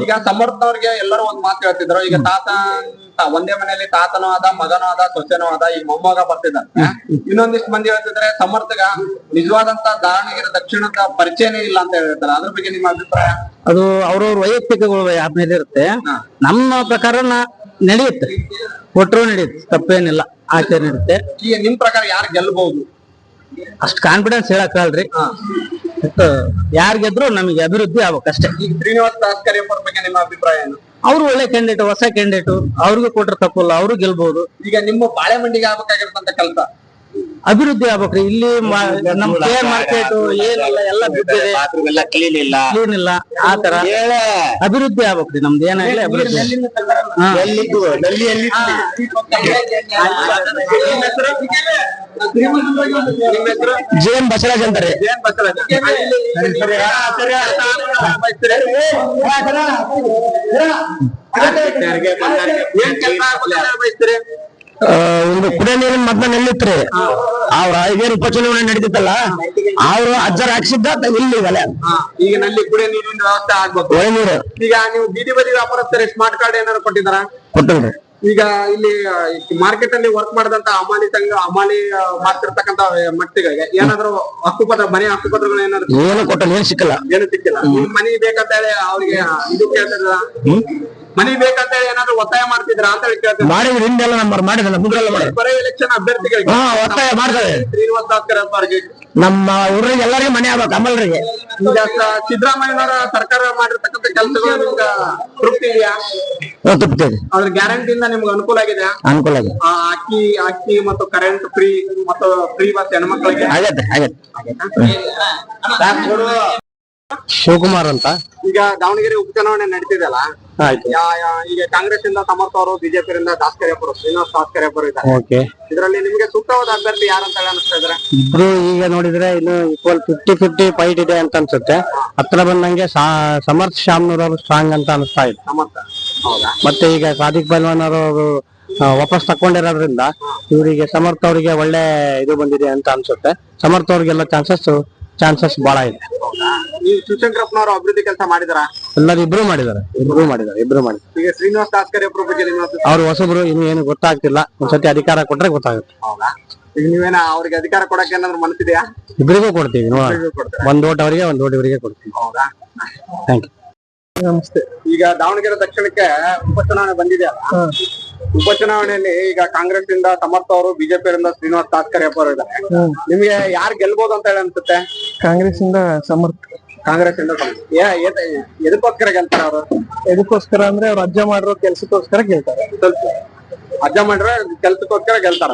A: ಈಗ ಸಮರ್ಥ ಅವ್ರಿಗೆ ಎಲ್ಲರೂ ಒಂದ್ ಮಾತು ಹೇಳ್ತಿದ್ರು, ಈಗ ತಾತ ಒಂದೇ ಮನೆಯಲ್ಲಿ ತಾತನೂ ಆದ, ಮಗನೂ ಆದ, ಸೊಸೆನೂ ಆದ, ಈಗ ಮೊಮ್ಮಗ ಬರ್ತಿದ್ದಾರೆ. ಇನ್ನೊಂದಿಷ್ಟು ಮಂದಿ ಹೇಳ್ತಿದ್ರೆ ಸಮರ್ಥಗ ನಿಜವಾದಂತ ದಾವಣಗೆರೆ ದಕ್ಷಿಣದ ಪರಿಚಯನೇ ಇಲ್ಲ ಅಂತ ಹೇಳ್ತಾರೆ. ಅದ್ರ ಬಗ್ಗೆ ನಿಮ್ಮ ಅಭಿಪ್ರಾಯ?
D: ಅದು ಅವ್ರವ್ರ ವೈಯಕ್ತಿಕಗಳು ಆದ್ಮೇಲೆ ಇರುತ್ತೆ. ನಮ್ಮ ಪ್ರಕಾರ ನಡೆಯುತ್ತೆ, ಕೊಟ್ಟರು ನಡೆಯುತ್ತೆ, ತಪ್ಪೇನಿಲ್ಲ, ಆಚೆ ನಡೆಯುತ್ತೆ.
A: ಈಗ ನಿಮ್ ಪ್ರಕಾರ ಯಾರು ಗೆಲ್ಬಹುದು?
D: ಅಷ್ಟು ಕಾನ್ಫಿಡೆನ್ಸ್ ಹೇಳಕ್ಕಾಗಲ್ರಿ. ಯಾರ್ ಗೆದ್ರು ನಮಗೆ ಅಭಿವೃದ್ಧಿ ಆಗ್ಬೇಕಷ್ಟೇ.
A: ಈಗ ಶ್ರೀನಿವಾಸ್ ದಾಸ್ಕರಪ್ಪ ಬಗ್ಗೆ ನಿಮ್ಮ ಅಭಿಪ್ರಾಯ ಏನು?
D: ಅವ್ರು ಒಳ್ಳೆ ಕ್ಯಾಂಡಿಡೇಟ್, ಹೊಸ ಕ್ಯಾಂಡಿಡೇಟ್, ಅವ್ರಿಗೂ ಕೊಟ್ರೆ ತಪ್ಪಲ್ಲ, ಅವರು ಗೆಲ್ಬಹುದು.
A: ಈಗ ನಿಮ್ಮ ಬಾಳೆ ಮಂಡಿಗೆ ಆಗ್ಬೇಕಾಗಿರ್ತಂತ ಕೆಲಸ
D: ಅಭಿವೃದ್ಧಿ ಆಗ್ಬೇಕ್ರಿ. ಇಲ್ಲಿ ನಮ್ ಕೇರ್ ಮಾರ್ಕೆಟ್ ಏನಿಲ್ಲ, ಎಲ್ಲ ಬಿದ್ದಿದೆ, ಕ್ಲೀನ್ ಇಲ್ಲ. ಆ ತರ ಅಭಿವೃದ್ಧಿ ಆಗ್ಬೇಕ್ರಿ. ನಮ್ದು ಏನಾಗ್ಲಿ ಅಭಿವೃದ್ಧಿ.
B: ಜೇನ್ ಬಸವರಾಜ್ ಅಂತಾರೆ. ಒಂದು ಕುಡಿಯ ನೀರಿನ ಮದ್ದ ನಿಲ್ಲಿತ್ರಿ. ಅವ್ರ ಐದೇರು ಉಪಚುನಾವಣೆ ನಡೀತಿತ್ತಲ್ಲ, ಅವ್ರು ಅಜ್ಜರ್ ಹಾಕ್ಸಿದ್ದ ಇಲ್ಲಿ
A: ಈಗ ನಲ್ಲಿ ಕುಡಿಯ ನೀರಿನ ವ್ಯವಸ್ಥೆ ಆಗ್ಬೇಕು.
B: ಒಳ್ಳೆ ನೀರು.
A: ಈಗ ನೀವು ಬೀದಿ ಬದಿ ವ್ಯಾಪಾರಸ್ಥರಿಗೆ ಸ್ಮಾರ್ಟ್ ಕಾರ್ಡ್ ಏನಾದ್ರು ಕೊಟ್ಟಿದಾರ?
B: ಕೊಟ್ಟಲ್ರಿ.
A: ಈಗ ಇಲ್ಲಿ ಮಾರ್ಕೆಟ್ ಅಲ್ಲಿ ವರ್ಕ್ ಮಾಡಿದಂತ ಅಮಾಲಿ ಸಂಘ, ಅಮಾಲಿ ಮಾಡ್ತಿರ್ತಕ್ಕಂತ ಮಟ್ಟಿಗಳಿಗೆ ಏನಾದ್ರು ಹಕ್ಕುಪತ್ರ, ಮನೆ ಹಕ್ಕುಪತ್ರಗಳು ಏನಾದ್ರು
B: ಏನು ಕೊಟ್ಟಲ್ಲ, ಏನು ಸಿಕ್ಕಲ್ಲ.
A: ಏನು ಸಿಕ್ಕಿಲ್ಲ. ಮನಿ ಬೇಕಂತ ಹೇಳಿ ಅವ್ರಿಗೆ ಇದು ಕೇಳ್ತಿದ್ರ, ಮನಿ ಬೇಕಂತ ಹೇಳಿ ಏನಾದ್ರು ಒತ್ತಾಯ ಮಾಡ್ತಿದ್ರ ಅಂತ ಹೇಳಿ ಕೇಳ್ತಾರೆ.
B: ಮಾಡಿದ್ರಿ, ಹಿಂದೆಲ್ಲ ನಮ್ಮ ಮಾಡಿದ್ರಲ್ಲ, ಮುಂದೆಲ್ಲ ಮಾಡಿ
A: ಬರೀ ಎಲೆಕ್ಷನ್ ಅಭ್ಯರ್ಥಿಗಳಿಗೆ
B: ಒತ್ತಾಯ ಮಾಡ್ತಾರೆ.
A: ಶ್ರೀನಿವಾಸ್ ದಾಸ್ಕರ್ ಅವರಿಗೆ,
B: ನಮ್ಮ ಹುಡುಗರಿಗೆ ಎಲ್ಲರಿಗೂ ಮನೆ ಆಗ್ಬೇಕು, ಅಮಲ್ರಿಗೆ.
A: ಈಗ ಸಿದ್ದರಾಮಯ್ಯನವರ ಸರ್ಕಾರ ಮಾಡಿರ್ತಕ್ಕಂಥ ಕೆಲಸಗಳು ನಿಮ್ಗೆ ತೃಪ್ತಿ ಇದೆಯಾ?
B: ತೃಪ್ತಿ.
A: ಅದ್ರ ಗ್ಯಾರಂಟಿಯಿಂದ ನಿಮ್ಗೆ ಅನುಕೂಲ ಆಗಿದೆ?
B: ಅನುಕೂಲ ಆಗಿದೆ.
A: ಅಕ್ಕಿ ಮತ್ತು ಕರೆಂಟ್ ಫ್ರೀ ಮತ್ತು ಫ್ರೀ ಬಸ್ ಹೆಣ್ಮಕ್ಳಿಗೆ
B: ಆಗತ್ತೆ. ಶಿವಕುಮಾರ್ ಅಂತ.
A: ಈಗ ದಾವಣಗೆರೆ ಉಪಚುನಾವಣೆ ನಡೀತಿದೆಯಲ್ಲ,
B: ಆಯ್ತು.
A: ಈಗ ಕಾಂಗ್ರೆಸ್ ಇಂದ ಸಮರ್ಥ ಅವರು, ಬಿಜೆಪಿ ಇಂದ ದಾಸ್ಕರಿಯಪ್ಪರು, ಶ್ರೀನಿವಾಸ್ ದಾಸ್ಕರಿಯಪ್ಪರು ಇದ್ದಾರೆ.
B: ಓಕೆ.
A: ಇದರಲ್ಲಿ ನಿಮ್ಗೆ ಸೂಕ್ತವಾದ ಅಭ್ಯರ್ಥಿ ಯಾರಂತ ಅನಿಸ್ತಾ ಇದ್ರೆ?
D: ಇಬ್ರು ಈಗ ನೋಡಿದ್ರೆ ಇನ್ನು ಈಕ್ವಲ್ 50-50 ಫೈಟ್ ಇದೆ ಅಂತ ಅನ್ಸುತ್ತೆ. ಹತ್ರ ಬಂದಂಗೆ ಸಮರ್ಥ ಶಾಮ್ನೂರ್ ಅವರು ಸ್ಟ್ರಾಂಗ್ ಅಂತ ಅನಿಸ್ತಾ ಇದೆ.
A: ಸಮರ್ಥ, ಹೌದಾ?
D: ಮತ್ತೆ ಈಗ ಸಾದಿಕ್ ಪೈಲ್ವಾನ್ ಅವರು ವಾಪಸ್ ತಕೊಂಡಿರೋದ್ರಿಂದ ಇವರಿಗೆ ಸಮರ್ಥ ಅವರಿಗೆ ಒಳ್ಳೆ ಇದು ಬಂದಿದೆ ಅಂತ ಅನ್ಸುತ್ತೆ. ಸಮರ್ಥ ಅವ್ರಿಗೆಲ್ಲ ಚಾನ್ಸಸ್ ಬಹಳ ಇದೆ.
A: ನೀವು ಶಿವಶಂಕರಪ್ಪನವರು ಅಭಿವೃದ್ಧಿ ಕೆಲಸ ಮಾಡಿದಾರ?
D: ಎಲ್ಲರೂ ಇಬ್ರು ಮಾಡಿದ್ದಾರೆ.
A: ಈಗ ಶ್ರೀನಿವಾಸ್ ದಾಸ್ಕರಿಯಪ್ಪರ ಬಗ್ಗೆ ನಿಮ್ಮ
D: ಅವ್ರು ಹೊಸಬ್ರು, ಇನ್ನು ಏನು ಗೊತ್ತಾಗ್ತಿಲ್ಲ. ಒಂದ್ಸತಿ ಅಧಿಕಾರ ಕೊಟ್ರೆ ಗೊತ್ತಾಗುತ್ತೆ.
A: ಹೌದಾ? ಈಗ ನೀವೇನ ಅವ್ರಿಗೆ ಅಧಿಕಾರ ಕೊಡಕ್ಕೆ ಏನಾದ್ರು ಮನಸ್ಸಿದೆಯಾ?
D: ಇಬ್ಬರಿಗೂ ಕೊಡ್ತೀವಿ. ಒಂದ್ ಓಟ್ ಅವರಿಗೆ, ಒಂದ್ ಓಟ್ ಇವರಿಗೆ ಕೊಡ್ತೀವಿ.
A: ಹೌದಾ?
D: Thank you.
A: ನಮಸ್ತೆ. ಈಗ ದಾವಣಗೆರೆ ದಕ್ಷಿಣಕ್ಕೆ ಉಪಚುನಾವಣೆ ಬಂದಿದೆಯಲ್ಲ, ಉಪಚುನಾವಣೆಯಲ್ಲಿ ಈಗ ಕಾಂಗ್ರೆಸ್ ಇಂದ ಸಮರ್ಥ ಅವರು, ಬಿಜೆಪಿ ಇಂದ ಶ್ರೀನಿವಾಸ್ ದಾಸ್ಕರಿಯಪ್ಪ ಅವರು ಇದ್ದಾರೆ. ನಿಮ್ಗೆ ಯಾರು ಗೆಲ್ಬಹುದು ಅಂತ ಹೇಳಿ ಅನ್ಸುತ್ತೆ?
B: ಕಾಂಗ್ರೆಸ್ ಇಂದ ಸಮರ್ಥ.
A: ಕಾಂಗ್ರೆಸ್ ಇಂದ ಎದಕ್ಕೋಸ್ಕರ ಗೆಲ್ತಾರೆ ಅವರು?
B: ಎದಕ್ಕೋಸ್ಕರ ಅಂದ್ರೆ ಅವ್ರು ಅಜ್ಜ ಮಾಡಿರೋ ಕೆಲ್ಸಕ್ಕೋಸ್ಕರ ಗೆಲ್ತಾರೆ.
A: ಅಜ್ಜ ಮಾಡಿರೋ ಕೆಲ್ಸಕ್ಕೋಸ್ಕರ ಗೆಲ್ತಾರ.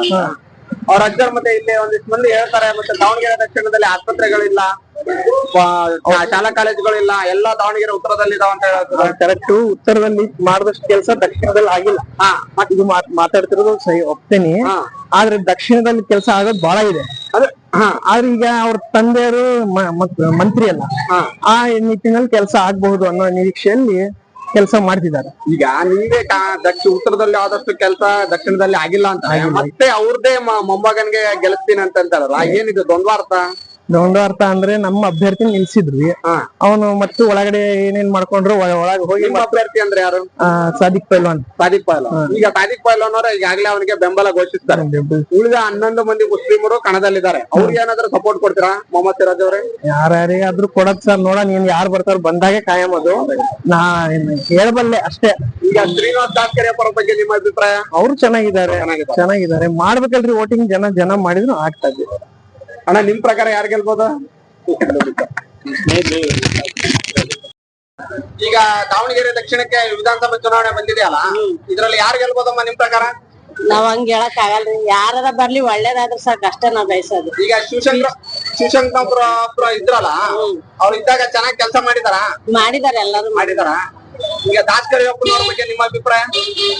A: ಅವ್ರ ಅಜ್ಜರ್ ಮತ್ತೆ ಇಲ್ಲಿ ಒಂದಿಷ್ಟು ಮಂದಿ ಹೇಳ್ತಾರೆ, ಮತ್ತೆ ದಾವಣಗೆರೆ ದಕ್ಷಿಣದಲ್ಲಿ ಆಸ್ಪತ್ರೆಗಳಿಲ್ಲ, ಶಾಲಾ ಕಾಲೇಜುಗಳಿಲ್ಲ, ಎಲ್ಲಾ ದಾವಣಗೆರೆ ಉತ್ತರದಲ್ಲಿ ಇದಾವ ಅಂತ ಹೇಳ್ತಾರೆ.
B: ಕರೆಕ್ಟ್. ಉತ್ತರದಲ್ಲಿ ಮಾಡಿದಷ್ಟು ಕೆಲಸ ದಕ್ಷಿಣದಲ್ಲಿ ಆಗಿಲ್ಲ. ಇದು ಮಾತಾಡ್ತಿರೋದು ಸರಿ, ಒಪ್ತೇನೆ. ಆದ್ರೆ ದಕ್ಷಿಣದಲ್ಲಿ ಕೆಲಸ ಆಗೋದು ಬಹಳ ಇದೆ. ಆದ್ರೆ ಈಗ ಅವ್ರ ತಂದೆಯವರು ಮಂತ್ರಿ ಅಲ್ಲ, ಆ ನಿಟ್ಟಿನಲ್ಲಿ ಕೆಲಸ ಆಗ್ಬಹುದು ಅನ್ನೋ ನಿರೀಕ್ಷೆಯಲ್ಲಿ ಕೆಲಸ ಮಾಡ್ತಿದ್ದಾರೆ.
A: ಈಗ ನೀವೇ ಉತ್ತರದಲ್ಲಿ ಆದಷ್ಟು ಕೆಲಸ ದಕ್ಷಿಣದಲ್ಲಿ ಆಗಿಲ್ಲ ಅಂತ, ಮತ್ತೆ ಅವ್ರದೇ ಮೊಮ್ಮಗನ್ಗೆ ಗೆಲ್ಲಿಸ್ತೀನಿ ಅಂತ ಅಂತಾರಲ್ಲ, ಏನಿದೆ
B: ದೊಂಡಾರ್ಥ ಅಂದ್ರೆ ನಮ್ಮ ಅಭ್ಯರ್ಥಿ ನಿಲ್ಸಿದ್ವಿ. ಅವನು ಮತ್ತು ಒಳಗಡೆ ಏನೇನ್ ಮಾಡ್ಕೊಂಡ್ರು, ಒಳಗೆ ಹೋಗಿ.
A: ಅಭ್ಯರ್ಥಿ ಅಂದ್ರೆ ಯಾರು?
B: ಸಾದಿಕ್ ಪೈಲ್ವಾನ್.
A: ಈಗ ಸಾದಿಕ್ ಪೈಲ್ವಾನ್ ಅವರ ಈಗಾಗಲೇ ಅವನಿಗೆ ಬೆಂಬಲ ಘೋಷಿಸ್ತಾರೆ. ಉಳಿದ 11 ಮಂದಿ ಮುಸ್ಲಿಮರು ಕಣದಲ್ಲಿದ್ದಾರೆ. ಅವ್ರಿಗೆ ಏನಾದ್ರು ಸಪೋರ್ಟ್ ಕೊಡ್ತೀರಾ ಮೊಹಮ್ಮದ್ ಸಿರಾಜ್ ಅವ್ರೆ?
B: ಯಾರ್ಯಾರಿಗಾದ್ರೂ ಕೊಡತ್ ಸರ್, ನೋಡ ನೀನ್ ಯಾರು ಬರ್ತಾರ ಬಂದಾಗೆ ಕಾಯಂ. ಅದು ನಾ ಹೇಳ್ಬಲ್ಲೆ ಅಷ್ಟೇ.
A: ಈಗ ಶ್ರೀನಿವಾಸ್ ದಾಸ್ಕರಿಯಪ್ಪರ ಬಗ್ಗೆ ನಿಮ್ಮ ಅಭಿಪ್ರಾಯ?
B: ಅವ್ರು ಚೆನ್ನಾಗಿದ್ದಾರೆ. ಮಾಡ್ಬೇಕಲ್ರಿ ವೋಟಿಂಗ್. ಜನ ಮಾಡಿದ್ರು ಆಗ್ತಾ ಇದೆ.
A: ಅಣ್ಣ, ನಿಮ್ ಪ್ರಕಾರ ಯಾರು ಗೆಲ್ಬೋದು? ಈಗ ದಾವಣಗೆರೆ ದಕ್ಷಿಣಕ್ಕೆ ವಿಧಾನಸಭೆ ಚುನಾವಣೆ ಬಂದಿದೆಯಲ್ಲ, ಇದ್ರಲ್ಲಿ ಯಾರು ಗೆಲ್ಬೋದಮ್ಮ ನಿಮ್ ಪ್ರಕಾರ?
C: ನಾವ್ ಹಂಗ ಹೇಳಕ್ ಆಗಲ್ರಿ. ಯಾರ ಬರ್ಲಿ ಒಳ್ಳೇದಾದ್ರ ಸಾಕು, ಅಷ್ಟೇ ನಾವ್ ಬಯಸೋದು.
A: ಈಗ ಶಿವಶಂಕರಪ್ಪ ಇದ್ರಲ್ಲ, ಅವ್ರು ಇದ್ದಾಗ ಚೆನ್ನಾಗಿ ಕೆಲಸ ಮಾಡಿದಾರ? ಎಲ್ಲರೂ ಮಾಡಿದಾರ. ಈಗ ದಾಸ್ಕರಿಯಪ್ಪನವ್ರ ಬಗ್ಗೆ ನಿಮ್ಮ ಅಭಿಪ್ರಾಯ?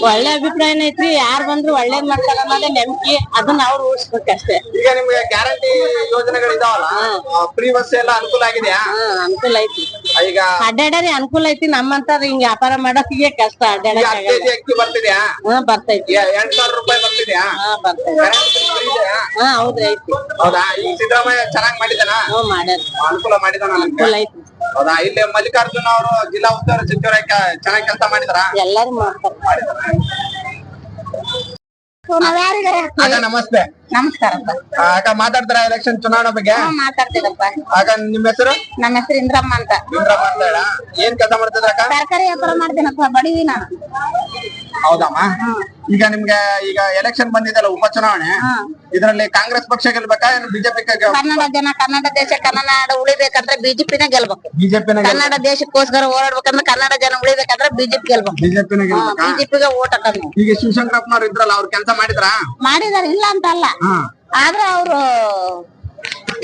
C: ಒಳ್ಳೆ ಅಭಿಪ್ರಾಯನ ಐತ್ರಿ. ಯಾರು ಬಂದ್ರು ಒಳ್ಳೇದ್ ಮಾಡ್ತಾರ ಅನ್ನೋದೇ ನಂಬಿಕೆ, ಅದನ್ನ ಅವ್ರು ಉಳಿಸ್ಬೇಕಷ್ಟೇ.
A: ಈಗ ನಿಮ್ಗೆ ಗ್ಯಾರಂಟಿ ಯೋಜನೆಗಳಿದಾವಲ್ಲ, ಫ್ರೀ ಬಸ್ ಎಲ್ಲ ಅನುಕೂಲ ಆಗಿದೆಯಾ?
C: ಅನುಕೂಲ ಐತಿ.
A: ಈಗ
C: ಅಡ್ಡಾಡರಿ ಅನುಕೂಲ ಐತಿ. ನಮ್ಮಂತಾರ ಹಿಂಗ ವ್ಯಾಪಾರ ಮಾಡೋಕೆ ಕಷ್ಟ.
A: ಕೆಜಿ ಅಕ್ಕಿ ಬರ್ತಿದ್ಯಾ?
C: ಬರ್ತೈತಿ.
A: 8,000 ರೂಪಾಯಿ ಬರ್ತಿದ್ಯಾ?
C: ಹೌದ್ರಿ, ಐತಿ.
A: ಹೌದಾ? ಈಗ ಸಿದ್ದರಾಮಯ್ಯ ಚೆನ್ನಾಗಿ ಮಾಡಿದಾನ?
C: ಮಾಡ್ಯಾರ,
A: ಅನುಕೂಲ ಮಾಡಿದಾನ.
C: ಅನುಕೂಲ ಐತಿ.
A: ಹೌದಾ? ಇಲ್ಲಿ ಮಲ್ಲಿಕಾರ್ಜುನ ಅವರು ಜಿಲ್ಲಾ ಉಸ್ತುವಾರಿ ಸಚಿವರ ಚೆನ್ನಾಗಿ ಕೆಲಸ ಮಾಡಿದಾರ?
C: ಎಲ್ಲಾರು ಮಾಡ್ತಾರ.
A: ನಮಸ್ತೆ.
C: ನಮಸ್ಕಾರ.
A: ಅಕ್ಕ ಮಾತಾಡ್ತಾರ ಎಲೆಕ್ಷನ್ ಚುನಾವಣೆ ಬಗ್ಗೆ?
C: ಮಾತಾಡ್ತಿರಪ್ಪ.
A: ಆಗ ನಿಮ್ಮ ಹೆಸರು?
C: ನಮ್ಮ ಹೆಸರು ಇಂದ್ರಮ್ಮ ಅಂತ.
A: ಏನ್ ಕೆಲಸ ಮಾಡ್ತಿದ್ರ ಅಕ್ಕ?
C: ತರಕಾರಿ ವ್ಯಾಪಾರ ಮಾಡ್ತೀನಪ್ಪ, ಬಡವಿ ನಾನು.
A: ಹೌದಮ್ಮ. ಈಗ ನಿಮ್ಗೆ ಈಗ ಎಲೆಕ್ಷನ್ ಬಂದಿದೆಲ್ಲ ಉಪಚುನಾವಣೆ, ಇದರಲ್ಲಿ ಕಾಂಗ್ರೆಸ್ ಪಕ್ಷ ಗೆಲ್ಬೇಕಾ ಏನು ಬಿಜೆಪಿ?
C: ಕನ್ನಡ ಜನ, ಕನ್ನಡ ದೇಶ, ಕನ್ನಡ ಉಳಿಬೇಕಂದ್ರೆ ಬಿಜೆಪಿನೇ ಗೆಲ್ಬೇಕು.
A: ಬಿಜೆಪಿನ
C: ಕನ್ನಡ ದೇಶಕ್ಕೋಸ್ಕರ ಹೋರಾಡ್ಬೇಕಂದ್ರೆ ಕನ್ನಡ ಜನ ಉಳಿಬೇಕಂದ್ರೆ ಬಿಜೆಪಿ ಗೆಲ್ಬೇಕು.
A: ಬಿಜೆಪಿನ ಗೆಲ್ಬೇಕಾ?
C: ಬಿಜೆಪಿಗೆ ಓಟ್ ಹಾಕೋದು.
A: ಈಗ ಶಿವಶಂಕರಪ್ಪನವ್ರು ಇದ್ರಲ್ಲ, ಅವ್ರು ಕೆಲಸ ಮಾಡಿದ್ರಾ?
C: ಮಾಡಿದಾರೆ, ಇಲ್ಲ ಅಂತ ಅಲ್ಲ. ಆದ್ರೆ ಅವರು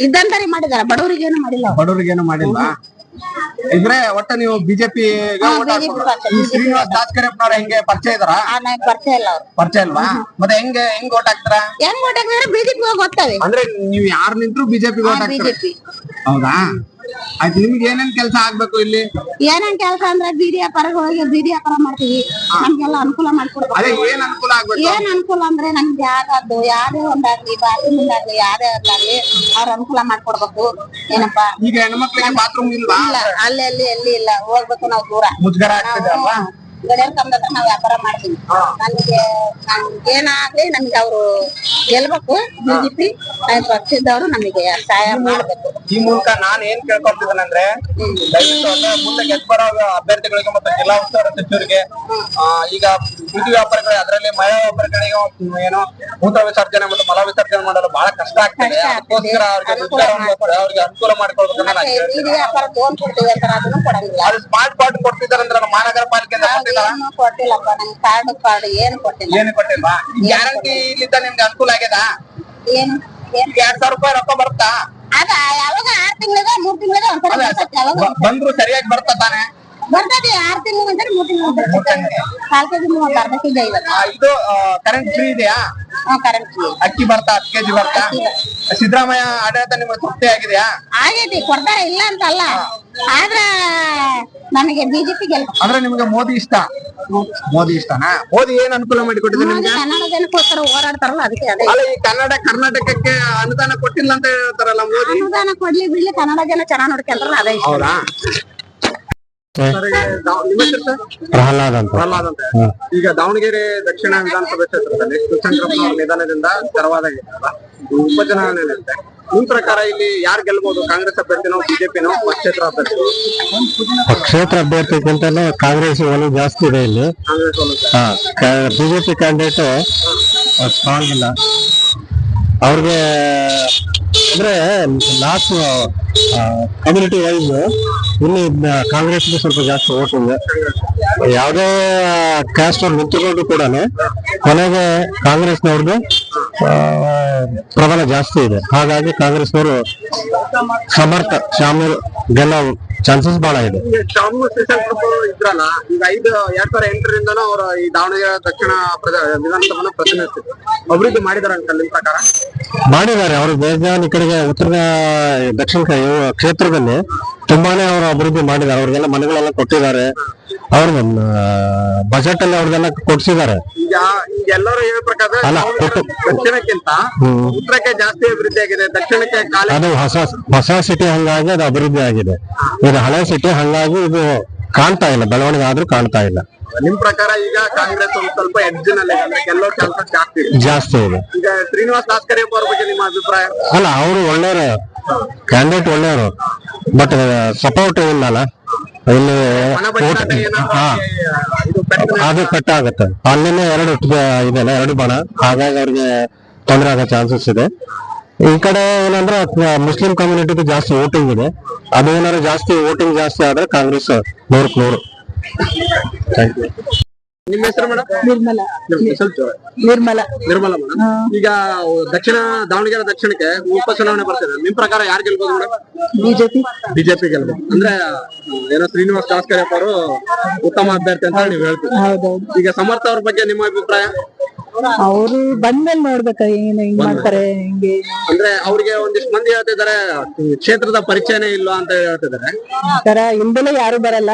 C: ಇದ್ದಂತರಿ ಮಾಡಿದಾರೆ, ಬಡವರಿಗೇನು ಮಾಡಿಲ್ಲ.
A: ಬಡವರಿಗೇನು ಮಾಡಿಲ್ವಾ? ಇದ್ರೆ ಒಟ್ಟ ನೀವು ಬಿಜೆಪಿ ಶ್ರೀನಿವಾಸ್ ದಾಸ್ಕರಿಯಪ್ಪನವ್ರ ಹೆಂಗೆ ಪರಿಚಯ ಇದಾರ?
C: ಪರಿಚಯ ಇಲ್ಲ ಅವ್ರು.
A: ಪರಿಚಯ ಇಲ್ವಾ? ಮತ್ತೆ ಹೆಂಗ್ ಓಟ್ ಹಾಕ್ತಾರ?
C: ಹೆಂಗ್ ಓಟ್ ಹಾಕಿದ್ರೆ ಬಿಜೆಪಿ ಗೊತ್ತವೆ.
A: ಅಂದ್ರೆ ನೀವು ಯಾರು ನಿಂತ್ರು ಬಿಜೆಪಿ ಓಟ್ ಹಾಕ್ತಾರ?
C: ಬಿಜೆಪಿ.
A: ಹೌದಾ? ಆಯ್ತು. ನಿಮ್ಗೆ ಏನೇನ್ ಕೆಲಸ ಆಗ್ಬೇಕು ಇಲ್ಲಿ?
C: ಏನೇನ್ ಕೆಲಸ ಅಂದ್ರೆ ಬೀದಿ ವ್ಯಾಪಾರಗಳಿಗೆ ಬೀದಿ ವ್ಯಾಪಾರ ಮಾಡ್ತೀವಿ, ನಮ್ಗೆಲ್ಲ ಅನುಕೂಲ ಮಾಡ್ಕೊಡ್ಬೇಕು.
A: ಅದೇ ಏನ್ ಅನುಕೂಲ ಆಗ್ಬೇಕು?
C: ಏನ್ ಅನುಕೂಲ ಅಂದ್ರೆ ನಮ್ಗೆ ಯಾವ್ದು ಯಾವ್ದೇ ಒಂದಾಗ್ಲಿ, ಬಾತ್ರೂಮ್ ಯಾವ್ದೇ ಆಗ್ಲಿ ಅವ್ರ ಅನುಕೂಲ ಮಾಡ್ಕೊಡ್ಬೇಕು. ಏನಪ್ಪಾ, ಈಗ
A: ಹೆಣ್ಮಕ್ಳಿಗೆ ಬಾತ್ರೂಮ್ ಇಲ್ವಾ?
C: ಇಲ್ಲ, ಅಲ್ಲಿ ಎಲ್ಲಿ ಇಲ್ಲ, ಹೋಗ್ಬೇಕು ನಾವು ದೂರ.
A: ಮುಜುಗರ ಆಗ್ತದೆ ಅಲ್ವಾ?
C: ಗಡಿಯಾರ ಕಂಬದ ನಾವ್ ವ್ಯಾಪಾರ ಮಾಡ್ತೀವಿ. ನಮ್ಗೆ ಏನಾಗ್ಲಿ ನಮ್ಗೆ ಅವ್ರು ಗೆಲ್ಬೇಕು. ಬಿಜೆಪಿ ಪಕ್ಷದವ್ರು ನಮಗೆ ಸಹಾಯ ಮಾಡ್ಬೇಕು.
A: ಈ ಮೂಲಕ ನಾನ್ ಏನ್ ಕೇಳ್ಕೊಂತಿದ್ದೇನೆ ದಯವಿಟ್ಟು ಅಂದ್ರೆ ಮುಂದೆ ಗೆದ್ದು ಬರೋ ಅಭ್ಯರ್ಥಿಗಳಿಗೆ ಮತ್ತು ಜಿಲ್ಲಾ ಉಸ್ತುವಾರಿ ಸಚಿವರಿಗೆ ಈಗ ಬೀದಿ ವ್ಯಾಪಾರಿಗಳು, ಅದರಲ್ಲಿ ಮಹಿಳಾ ವ್ಯಾಪಾರಿಗಳಿಗೆ ಏನೋ ಮೂತ್ರ ವಿಸರ್ಜನೆ ಮತ್ತು ಮಲ ವಿಸರ್ಜನೆ ಮಾಡಲು ಬಹಳ ಕಷ್ಟ ಆಗ್ತದೆ. ಅದಕ್ಕೋಸ್ಕರ ಅವ್ರಿಗೆ ಅನುಕೂಲ ಮಾಡಿಕೊಡ್ಬೇಕನ್ನ ನಾನು ಹೇಳ್ತೀನಿ.
C: ಬೀದಿ ವ್ಯಾಪಾರ ಲೋನ್ ಕೊಡ್ತೀವಿ ಅಂತ ಅದನ್ನು ಕೊಡಂಗಿಲ್ಲ.
A: ಅದು ಸ್ಮಾರ್ಟ್ ಕಾರ್ಡ್ ಕೊಡ್ತಿದ್ದಾರೆ ಅಂದ್ರೆ ಮಹಾನಗರ ಪಾಲಿಕೆಯಿಂದ
C: ಏನು ಕೊಟ್ಟಿಲ್ಲಪ್ಪ, ನಮ್ಗೆ ಕಾರ್ಡ್ ಏನು ಕೊಟ್ಟಿಲ್ಲ.
A: ಏನು ಕೊಟ್ಟಿಲ್ವಾ? ಗ್ಯಾರಂಟಿ ಇಲ್ಲಿಂದ ನಿಮ್ಗೆ ಅನುಕೂಲ ಆಗ್ಯದ?
C: ಏನು
A: 2000 ರೂಪಾಯಿ ರೊಕ್ಕ ಬರುತ್ತಾ?
C: ಅದ ಯಾವಾಗ 6 ತಿಂಗಳಿಗೆ 3 ತಿಂಗಳಿಗೆ ಒಂದ್ಸಲ ಬರ್ತದೆ. ಯಾವಾಗ
A: ಬಂದ್ರು ಸರಿಯಾಗಿ ಬರ್ತಾ ತಾನೆ?
C: ಬರ್ತದೆ. 6 ತಿಂಗಳು ಒಂದ್ಸರಿ 3 ತಿಂಗಳು ಬರ್ತದೆ. 4 ಕೆಜಿ 30, ಅರ್ಧ ಕೆಜಿ 50.
A: ಇದು ಕರೆಂಟ್ ಫ್ರೀ ಇದೆಯಾ?
C: ಕರೆಂಟ್
A: ಅಕ್ಕಿ ಬರ್ತಾ 10 ಕೆಜಿ ಬರ್ತಾ? ಸಿದ್ದರಾಮಯ್ಯ ಆಡಳಿತ ನಿಮ್ಗೆ ತೃಪ್ತಿ ಆಗಿದೆಯಾ?
C: ಆಗೈತಿ, ಕೊಡ್ತಾರೆ, ಇಲ್ಲ ಅಂತ ಅಲ್ಲ. ಆದ್ರ ನಮಗೆ ಬಿಜೆಪಿ ಗೆಲ್ಬೇಕು.
A: ಅಂದ್ರೆ ನಿಮ್ಗೆ ಮೋದಿ ಇಷ್ಟ? ಮೋದಿ ಇಷ್ಟನಾ? ಮೋದಿ ಏನ್ ಅನುಕೂಲ ಮಾಡಿ ಕೊಟ್ಟಿದೆ ನಿಮ್ಗೆ?
C: ಕನ್ನಡ ಜನಕ್ಕೋಸ್ಕರ ಹೋರಾಡ್ತಾರಲ್ಲ, ಅದಕ್ಕೆ ಅದೇ.
A: ಅಲ್ಲ, ಈ ಕರ್ನಾಟಕಕ್ಕೆ ಅನುದಾನ ಕೊಟ್ಟಿಲ್ಲ ಅಂತ ಹೇಳ್ತಾರಲ್ಲ ಮೋದಿ.
C: ಅನುದಾನ ಕೊಡ್ಲಿ ಬಿಡ್ಲಿ, ಕನ್ನಡ ಜನ ಚೆನ್ನಾಗ್ ನೋಡ್ಕೊಂತಾರಲ್ಲ, ಅದೇ ಇಷ್ಟ.
A: ಹೌದಾ?
D: ಪ್ರಹ್ಲಾದ್ ಅಂತ.
A: ಪ್ರಹ್ಲಾದ್ ಅಂತ. ಈಗ ದಾವಣಗೆರೆ ದಕ್ಷಿಣ ವಿಧಾನಸಭೆ ಕ್ಷೇತ್ರದಲ್ಲಿ ಶಿವಶಂಕರಪ್ಪನವರ ನಿಧನದಿಂದ ತೆರವಾದಾಗಿತ್ತಲ್ಲ, ಉಪಚುನಾವಣೆ ನಡೆಯುತ್ತೆ. ನಿಮ್ ಪ್ರಕಾರ ಇಲ್ಲಿ ಯಾರು ಗೆಲ್ಬಹುದು? ಕಾಂಗ್ರೆಸ್ ಅಭ್ಯರ್ಥಿನೋ, ಬಿಜೆಪಿನೋ, ಪಕ್ಷೇತರ ಅಭ್ಯರ್ಥಿ?
D: ಪಕ್ಷೇತರ ಅಭ್ಯರ್ಥಿಗಿಂತಲೂ ಕಾಂಗ್ರೆಸ್ ಒಲವು ಜಾಸ್ತಿ ಇದೆ ಇಲ್ಲಿ.
A: ಕಾಂಗ್ರೆಸ್
D: ಬಿಜೆಪಿ ಕ್ಯಾಂಡಿಡೇಟ್ ಸ್ಟ್ರಾಂಗ್ ಇಲ್ಲ. ಅವ್ರಿಗೆ ಅಂದ್ರೆ ಲಾಸ್ಟ್ ಕಮ್ಯುನಿಟಿ ವೈಸ್ ಇಲ್ಲಿ ಕಾಂಗ್ರೆಸ್ಗೆ ಸ್ವಲ್ಪ ಜಾಸ್ತಿ ಓಟ್ ಇದೆ. ಯಾವುದೇ ಕ್ಯಾಸ್ಟ್ ಅವ್ರು ನಿಂತುಕೊಂಡು ಕೂಡ ಕೊನೆಗೆ ಕಾಂಗ್ರೆಸ್ನವ್ರದ್ದು ಪ್ರಬಲ ಜಾಸ್ತಿ ಇದೆ. ಹಾಗಾಗಿ ಕಾಂಗ್ರೆಸ್ನವರು ಸಮರ್ಥ ಶಾಮೂರ್ ಗೆಲ್ಲೋ ಚಾನ್ಸಸ್ ಬಹಳ ಇದೆ.
A: ಶಾಮೂರ್ ಇದ್ರಲ್ಲ, ಈಗ 2008ರಿಂದನೂ ಅವರು ಈ ದಾವಣಗೆರೆ ದಕ್ಷಿಣ ವಿಧಾನಸಭೆನ ಪ್ರತಿನಿಧಿಸಿದ್ರು. ಅಭಿವೃದ್ಧಿ ಮಾಡಿದಾರ ಅಂತ ನಿಮ್ ಪ್ರಕಾರ?
D: ಮಾಡಿದ್ದಾರೆ. ಅವರು ಬೇಜಾನ್ ಈ ಕಡೆಗೆ ಉತ್ತರ ದಕ್ಷಿಣ ಕ್ಷೇತ್ರದಲ್ಲಿ ತುಂಬಾನೇ ಅವರು ಅಭಿವೃದ್ಧಿ ಮಾಡಿದ್ದಾರೆ. ಅವ್ರಿಗೆಲ್ಲ ಮನೆಗಳೆಲ್ಲ ಕೊಟ್ಟಿದ್ದಾರೆ. ಅವ್ರ ಬಜೆಟ್ ಅಲ್ಲಿ ಅವ್ರಿಗೆಲ್ಲ ಕೊಡ್ಸಿದ್ದಾರೆ.
A: ಈಗ ಎಲ್ಲರೂ ಹೇಳೋ ಪ್ರಕಾರ ದಕ್ಷಿಣಕ್ಕಿಂತ ಉತ್ತರಕ್ಕೆ ಜಾಸ್ತಿ ಅಭಿವೃದ್ಧಿ ಆಗಿದೆ, ದಕ್ಷಿಣಕ್ಕೆ
D: ಅದು ಹೊಸ ಸಿಟಿ ಹಂಗಾಗಿ ಅದು ಅಭಿವೃದ್ಧಿ ಆಗಿದೆ. ಇದು ಹಳೆ ಸಿಟಿ ಹಂಗಾಗಿ ಇದು ಕಾಣ್ತಾ ಇಲ್ಲ, ಬೆಳವಣಿಗೆ ಆದ್ರೂ ಕಾಣ್ತಾ ಇಲ್ಲ.
A: ನಿಮ್ ಪ್ರಕಾರ ಈಗ ಕಾಂಗ್ರೆಸ್ ಒಂದು ಸ್ವಲ್ಪ ಎಡ್ಜಿನಲ್ಲಿ ಗೆಲ್ಲೋ ಚಾನ್ಸಸ್ ಜಾಸ್ತಿ ಇದೆ. ಈಗ ಶ್ರೀನಿವಾಸ್ ದಾಸ್ಕರಿಯಪ್ಪ ಅವ್ರ ಬಗ್ಗೆ ನಿಮ್ಮ ಅಭಿಪ್ರಾಯ?
D: ಅಲ್ಲ, ಅವರು ಒಳ್ಳೆಯವರು, ಕ್ಯಾಂಡಿಡೇಟ್ ಒಳ್ಳೆಯವರು, ಬಟ್ ಸಪೋರ್ಟ್ ಇಲ್ಲಲ್ಲ ಇಲ್ಲಿ. ಅದು ಪೆಟ್ಟಾಗತ್ತೆ. ಅಲ್ಲೇನೆ 2 ಇದೆಲ್ಲ 2 ಬಣ, ಹಾಗಾಗಿ ಅವ್ರಿಗೆ ತೊಂದರೆ ಆಗೋ ಚಾನ್ಸಸ್ ಇದೆ. ಈ ಕಡೆ ಏನಂದ್ರೆ ಮುಸ್ಲಿಂ ಕಮ್ಯುನಿಟಿಗೆ ಜಾಸ್ತಿ ವೋಟಿಂಗ್ ಇದೆ. ಅದು ಏನಾದ್ರು ಜಾಸ್ತಿ ವೋಟಿಂಗ್ ಜಾಸ್ತಿ ಆದ್ರೆ ಕಾಂಗ್ರೆಸ್ 100ಕ್ಕೆ 100. Thank you.
A: ನಿಮ್ಮ ಹೆಸರು ಮೇಡಮ್?
C: ನಿರ್ಮಲಾ.
A: ನಿರ್ಮಲಾ ಮೇಡಮ್. ಈಗ ದಾವಣಗೆರೆ ದಕ್ಷಿಣಕ್ಕೆ ಉಪಚುನಾವಣೆ ಬರ್ತಿದೆ. ನಿಮ್ ಪ್ರಕಾರ ಯಾರು ಗೆಲ್ಬಹುದು ಮೇಡಮ್? ಬಿಜೆಪಿ ಗೆಲ್ಬಹುದು. ಅಂದ್ರೆ ಏನೋ ಶ್ರೀನಿವಾಸ್ ದಾಸ್ಕರಿಯಪ್ಪ ಅವರು ಉತ್ತಮ ಅಭ್ಯರ್ಥಿ ಅಂತ ನೀವು ಹೇಳ್ತೀವಿ. ಈಗ ಸಮರ್ಥ ಅವ್ರ ಬಗ್ಗೆ ನಿಮ್ಮ ಅಭಿಪ್ರಾಯ?
C: ಅವರು ಬಂದ್ಮೇಲೆ ನೋಡ್ಬೇಕ ಏನು ಹಿಂಗ್ ಮಾಡ್ತಾರೆ ಹಿಂಗೆ.
A: ಅಂದ್ರೆ ಅವ್ರಿಗೆ ಒಂದಿಷ್ಟು ಮಂದಿ ಹೇಳ್ತಿದ್ದಾರೆ ಕ್ಷೇತ್ರದ ಪರಿಚಯನೇ ಇಲ್ವಾ ಅಂತ ಹೇಳ್ತಿದ್ದಾರೆ.
C: ತರ ಹಿಂದೆಲ್ಲ ಯಾರು ಬರಲ್ಲ,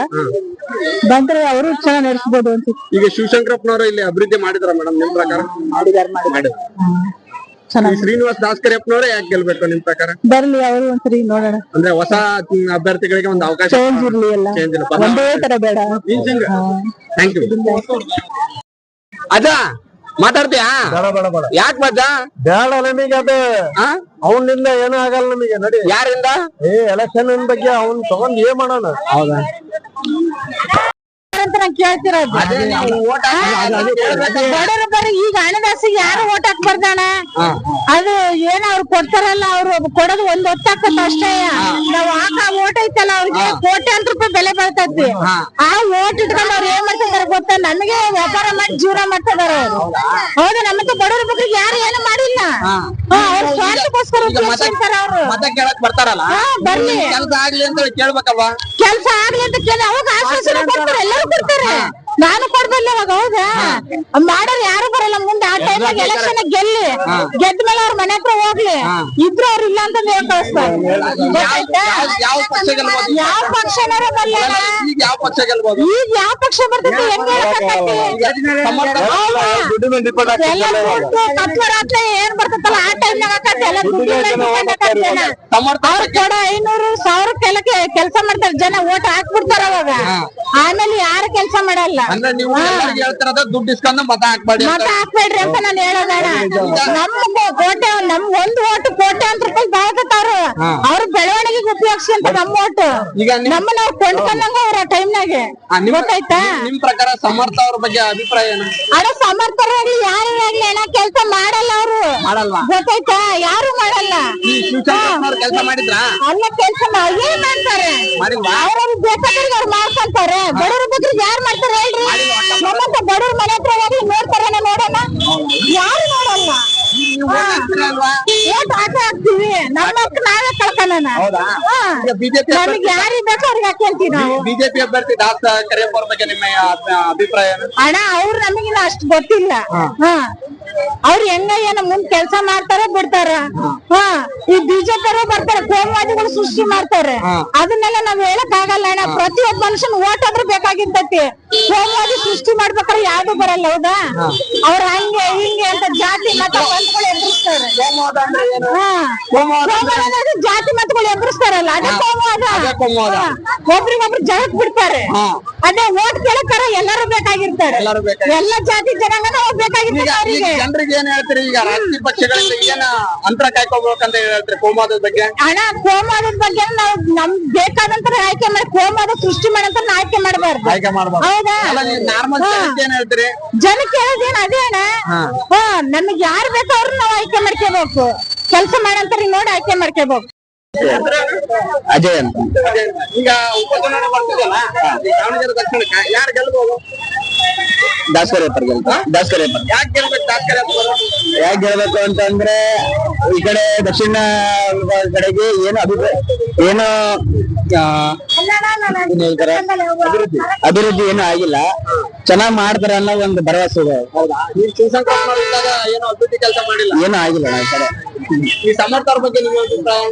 C: ಬಂದ್ರೆ ಅವರು ಚೆನ್ನಾಗಿ ನಡೆಸಬಹುದು ಅಂತ.
A: ಈಗ ಶಿವಶಂಕರಪ್ಪನವರು ಇಲ್ಲಿ ಅಭಿವೃದ್ಧಿ ಮಾಡಿದಾರ ಮೇಡಮ್ ನಿಮ್ ಪ್ರಕಾರ? ಮಾಡಿದಾರೆ. ಶ್ರೀನಿವಾಸ್ ದಾಸ್ಕರಿಯಪ್ಪನವರೇ ಯಾಕೆ ಗೆಲ್ಬೇಕು ನಿಮ್ ಪ್ರಕಾರ?
C: ಬರ್ಲಿ, ಅವರು ಒಂದ್ಸರಿ ನೋಡೋಣ.
A: ಅಂದ್ರೆ ಹೊಸ ಅಭ್ಯರ್ಥಿಗಳಿಗೆ ಒಂದು ಅವಕಾಶ
C: ಚೇಂಜ್ ಇರ್ಲಿ, ಎಲ್ಲ ಒಂದೇ ತರ ಬೇಡ.
A: Thank you. ಅಜ್ಜ ಮಾತಾಡ್ತೀಯಾ? ಯಾಕೆ ಮಜ್ಜ?
B: ಬೇಡ ನಮಗೆ ಅದು. ಅವನಿಂದ ಏನೂ ಆಗಲ್ಲ ನಮಗೆ. ನಡಿ.
A: ಯಾರಿಂದ?
B: ಎಲೆಕ್ಷನ್ ಬಗ್ಗೆ ಅವ್ನ್ ತಗೊಂಡ್ ಏನ್ ಮಾಡೋಣ?
A: ಹೌದಾ?
C: ಅಂತ ನಾನ್ ಕೇಳ್ತಿರೋದು. ಬಡವರು ಬರೀ ಈಗ ಹಣದಾಸಿಗೆ ಯಾರು ಓಟ್ ಹಾಕ್ಬಾರ್ದಣ್ಣ. ಅದು ಏನ ಅವ್ರು ಕೊಡ್ತಾರಲ್ಲ, ಅವ್ರು ಕೊಡೋದು ಒಂದ್ ಹೊತ್ತು ಹಾಕತ್ತ ಅಷ್ಟೇ. ನಾವ್ ಹಾಕ ಓಟ್ ಐತಲ್ಲ ಅವ್ರಿಗೆ ಕೋಟ್ಯಾಂತರ ರೂಪಾಯಿ ಬೆಲೆ ಬರ್ತೈತಿ. ಆ ಓಟ್ ಇಟ್ಕೊಂಡು ಅವ್ರು ಏನ್ ಮಾಡ್ತಿದಾರೆ ಗೊತ್ತಾ, ನಮಗೆ ವ್ಯಾಪಾರ ಮಾಡಿ ಜೀವನ ಮಾಡ್ತಿದಾರೆ ಅವ್ರು. ಹೌದು, ನಮ್ಮಂತ ಬಡವ್ರ ಬಗ್ಗೆ ಯಾರು ಏನು ಮಾಡಿಲ್ಲ. ಅವ್ರ ಸ್ವಾರ್ಥಕ್ಕೋಸ್ಕರ ಉಪಯೋಗಿಸ್ತಾರೆ ಅವ್ರು.
A: ಮತ ಕೇಳಕ್ ಬರ್ತಾರಲ್ಲ,
C: ಬರ್ಲಿ
A: ಕೆಲಸ ಆಗ್ಲಿ ಅಂತ ಹೇಳಿ ಕೇಳ್ಬೇಕಲ್ವಾ?
C: ಕೆಲ್ಸ ಆಗ್ಲಿ ಅಂತ ಕೇಳಿ ಅವಾಗ ಆಶ್ವಾಸನೆ ಕೊಡ್ತಾರೆ, ಎಲ್ಲರೂ ಕೊಡ್ತಾರೆ. ನಾನು ಕೊಡ್ಬಲ್ಲ ಅವಾಗ. ಹೌದಾ, ಮಾಡೋರು ಯಾರು ಬರಲ್ಲ ಮುಂದೆ. ಆ ಟೈಮಾಗ ಎಲೆಕ್ಷನ್ ಗೆದ್ದ ಮೇಲೆ ಅವ್ರ ಮನೆ ಹತ್ರ ಹೋಗ್ಲಿ, ಇದ್ರು ಅವ್ರು ಇಲ್ಲ ಅಂತ ಹೇಳಿ ಕಳಿಸ್ತಾರೆ.
A: ಯಾವ ಪಕ್ಷ ಗೆಲ್ಬೋದು?
C: ಯಾವ ಪಕ್ಷನಾರ ಬರ್ಲಿ,
A: ಈಗ ಯಾವ ಪಕ್ಷ ಗೆಲ್ಬೋದು?
C: ಈಗ ಯಾವ ಪಕ್ಷ ಬರ್ತೈತಿ ಹೆಂಗ್ ಹೇಳಕ್ಕಾಗತ್ತೆ? ಎಲ್ಲ ದುಡ್ಡು ಕತ್ಲರಾತ್ರಿ ಏನ್ ಬರ್ತೈತಲ್ಲ ಆ ಟೈಮ್ನಾಗ ಆಕತ್ತೆ. ಎಲ್ಲ ದುಡ್ಡು ಅವ್ರು ಕೊಡೋ 500,000 ಕೆಲಸ ಮಾಡ್ತಾರೆ ಜನ, ಓಟ್ ಹಾಕ್ಬಿಡ್ತಾರ ಅವಾಗ. ಆಮೇಲೆ ಯಾರು ಕೆಲಸ ಮಾಡಲ್ಲ.
A: ಅಂದ್ರೆ ನೀವು ಹೇಳ್ತಿರೋದ ದುಡ್ಡು ಇಸ್ಕೊಂಡು ಮತ ಹಾಕ್ಬೇಡಿ
C: ಅಂತ ನಾನು ಹೇಳೋದಣ್ಣ. ನಮ್ಗೆ ಕೋಟೆ, ನಮ್ ಒಂದು ಓಟು ಕೋಟ್ಯಾಂತರ ರೂಪಾಯಿ ಬಾಳ್ಕತ್ತವ್ರು. ಅವ್ರ ಬೆಳವಣಿಗೆಗೆ ಉಪಯೋಗಿಸಿ ಅಂತ ನಮ್ಮ ಓಟು.
A: ಈಗ
C: ನಮ್ಮನ್ನ ಅವ್ರು ಕೊಂಡ್ಕೊಂಡಂಗ ಅವ್ರ ಟೈಮ್ನಾಗೆ. ಗೊತ್ತಾಯ್ತಾ?
A: ನಿಮ್ ಪ್ರಕಾರ ಸಮರ್ಥ ಅವ್ರ ಬಗ್ಗೆ ಅಭಿಪ್ರಾಯ ಏನು?
C: ಅಣ್ಣ ಸಮರ್ಥರಾಗ್ಲಿ ಯಾರಾಗ್ಲಿ ಅಣ್ಣ ಕೆಲಸ ಮಾಡಲ್ಲ ಅವ್ರು.
A: ಮಾಡಲ್ವಾ?
C: ಗೊತ್ತಾಯ್ತಾ? ಯಾರು ಮಾಡಲ್ಲ.
A: ಕೆಲಸ ಮಾಡಿದ್ರ?
C: ಅಲ್ಲ, ಕೆಲಸ ಏನ್ ಮಾಡ್ತಾರೆ? ಅವ್ರವ್ರು ಬೇಕಾದ್ರೆ ಅವ್ರು ಮಾಡ್ಕೊಂತಾರೆ. ಬಡವ್ರ ಬಗ್ಗೆ ಯಾರು ಮಾಡ್ತಾರೆ ಹೇಳ್ರಿ? ನಮ್ಮಂತ ಬಡವ್ರ ಮನೆ ಹತ್ರ ಹೋಗಿ ನೋಡ್ತಾರ ನೋಡೋಣ? ಯಾರು ನೋಡಲ್ಲ. ಓಟ್ ಹಾಕ್ತಿವಿ, ನಮ್ಮ ಹಕ್ಕ ನಾವೇ ಕಳ್ಕೊಳ್ಳೋಣ. ನಮ್ಗೆ ಯಾರಿಗೆ ಬೇಕೋ ಅವ್ರಿಗೆ ಹಾಕ್ಯಂತೀವಿ ನಾವು.
A: ಬಿಜೆಪಿ ಅಭ್ಯರ್ಥಿ ದಾಸ ಕರಿಯಪ್ಪ ಅವ್ರ ಬಗ್ಗೆ ನಿಮ್ಮ ಅಭಿಪ್ರಾಯ ಏನು?
C: ಅಣ್ಣ, ಅವ್ರು ನಮಗಿನ್ನ ಅಷ್ಟು ಗೊತ್ತಿಲ್ಲ. ಅವ್ರು ಹೆಂಗ ಏನ ಮುಂದ್ ಕೆಲ್ಸ ಮಾಡ್ತಾರ ಬಿಡ್ತಾರ. ಈ ಬಿಜೆಪಿ ಬರ್ತಾರೆ, ಕೋಮುವಾದಿಗಳು ಸೃಷ್ಟಿ ಮಾಡ್ತಾರೆ. ಅದನ್ನೆಲ್ಲ ನಾವ್ ಹೇಳಕ್ ಆಗಲ್ಲ ಅಣ್ಣ. ಪ್ರತಿಯೊಬ್ಬ ಮನುಷ್ಯನ್ ಓಟ್ ಆದ್ರೂ ಬೇಕಾಗಿರ್ತೈತಿ. ಕೋಮುವಾದಿ ಸೃಷ್ಟಿ ಮಾಡ್ಬೇಕಾದ್ರೆ ಯಾವ್ದು ಬರಲ್ಲ. ಹೌದಾ? ಅವ್ರ ಹಂಗೆ ಹಿಂಗೆ ಅಂತ ಜಾತಿ ಮತ ಪಂಥಗಳು ಎದುರಿಸ್ತಾರೆ. ಜಾತಿ ಮತಗಳು ಎದುರಿಸ್ತಾರಲ್ಲ, ಅದೇ ಕೋಮುವಾದ. ಒಬ್ರಿಗೊಬ್ರು ಜಗತ್ ಬಿಡ್ತಾರೆ. ಅದೇ ಓಟ್ ಕೇಳಕ್ಕಾರ ಎಲ್ಲರೂ ಬೇಕಾಗಿರ್ತಾರೆ. ಎಲ್ಲ ಜಾತಿ ಜನಾಂಗನ ಬೇಕಾಗಿರ್ತಾರೆ ಅವ್ರಿಗೆ.
A: ಜನರಿಗೆ ಏನ್ ಹೇಳ್ತೀರಿ? ಈಗ ರಾಜಕೀಯ ಪಕ್ಷಗಳಿಂದ ಏನ ಅಂತರ ಕಾಯ್ಕೋಬೇಕಂತ ಹೇಳ್ತೀರಿ ಕೋಮುವಾದದ ಬಗ್ಗೆ?
C: ಅಣ್ಣ, ಕೋಮುವಾದದ ಬಗ್ಗೆ ನಾವು ನಮ್ಗ್ ಬೇಕಾದಂತ ಆಯ್ಕೆ ಮಾಡಿ, ಕೋಮುವಾದ ಸೃಷ್ಟಿ ಮಾಡಂತ ಆಯ್ಕೆ ಮಾಡಬಾರ್ದು. ಹೌದಾ?
A: ನಾರ್ಮಲ್ ಏನ್ ಹೇಳ್ತೀರಿ?
C: ಜನಕ್ಕೆ ಹೇಳೋದೇನ್ ಅದೇ ಅಣ್ಣ. ನಮಗ್ ಯಾರು ಬೇಕೋ ಅವ್ರನ್ನ ನಾವು ಆಯ್ಕೆ ಮಾಡ್ಕೋಬೇಕು. ಕೆಲಸ ಮಾಡಂತ ನೋಡಿ ಆಯ್ಕೆ ಮಾಡ್ಕೋಬೇಕು.
B: ಅಜಯ್ ಅಂತ.
A: ಈಗ ಉಪಚುನಾವಣೆ ಬರ್ತಿದೆಯಲ್ಲ, ದಾವಣಗೆರೆ ದಕ್ಷಿಣಕ್ಕೆ ಯಾರು ಗೆಲ್ಬಹುದು?
B: ದಾಸಕರಿಯಪ್ಪ ದಾಸಕರಿಯಪ್ಪ.
A: ಯಾಕೆ ಗೆಲ್ಬೇಕು ದಾಸಕರಿಯಪ್ಪ?
B: ಯಾಕೆ ಗೆಲ್ಬೇಕು ಅಂತಂದ್ರೆ ಈ ಕಡೆ ದಕ್ಷಿಣ ಕಡೆಗೆ ಏನು ಏನು ಅಭಿವೃದ್ಧಿ ಏನು ಆಗಿಲ್ಲ. ಚೆನ್ನಾಗ್ ಮಾಡ್ತಾರೆ ಅನ್ನೋ ಒಂದು ಭರವಸೆ ಇದೆ.
A: ಹೌದಾ? ನೀವು ಶಿವಶಂಕರ್ ಇದ್ದಾಗ ಏನು ಅಭಿವೃದ್ಧಿ ಕೆಲಸ ಮಾಡಿಲ್ಲ?
B: ಏನು ಆಗಿಲ್ಲ ಈ ಕಡೆ.
A: ಈ ಸಮರ್ಥ ಅವ್ರ ಬಗ್ಗೆ ನಿಮ್ಮ ಅಭಿಪ್ರಾಯ?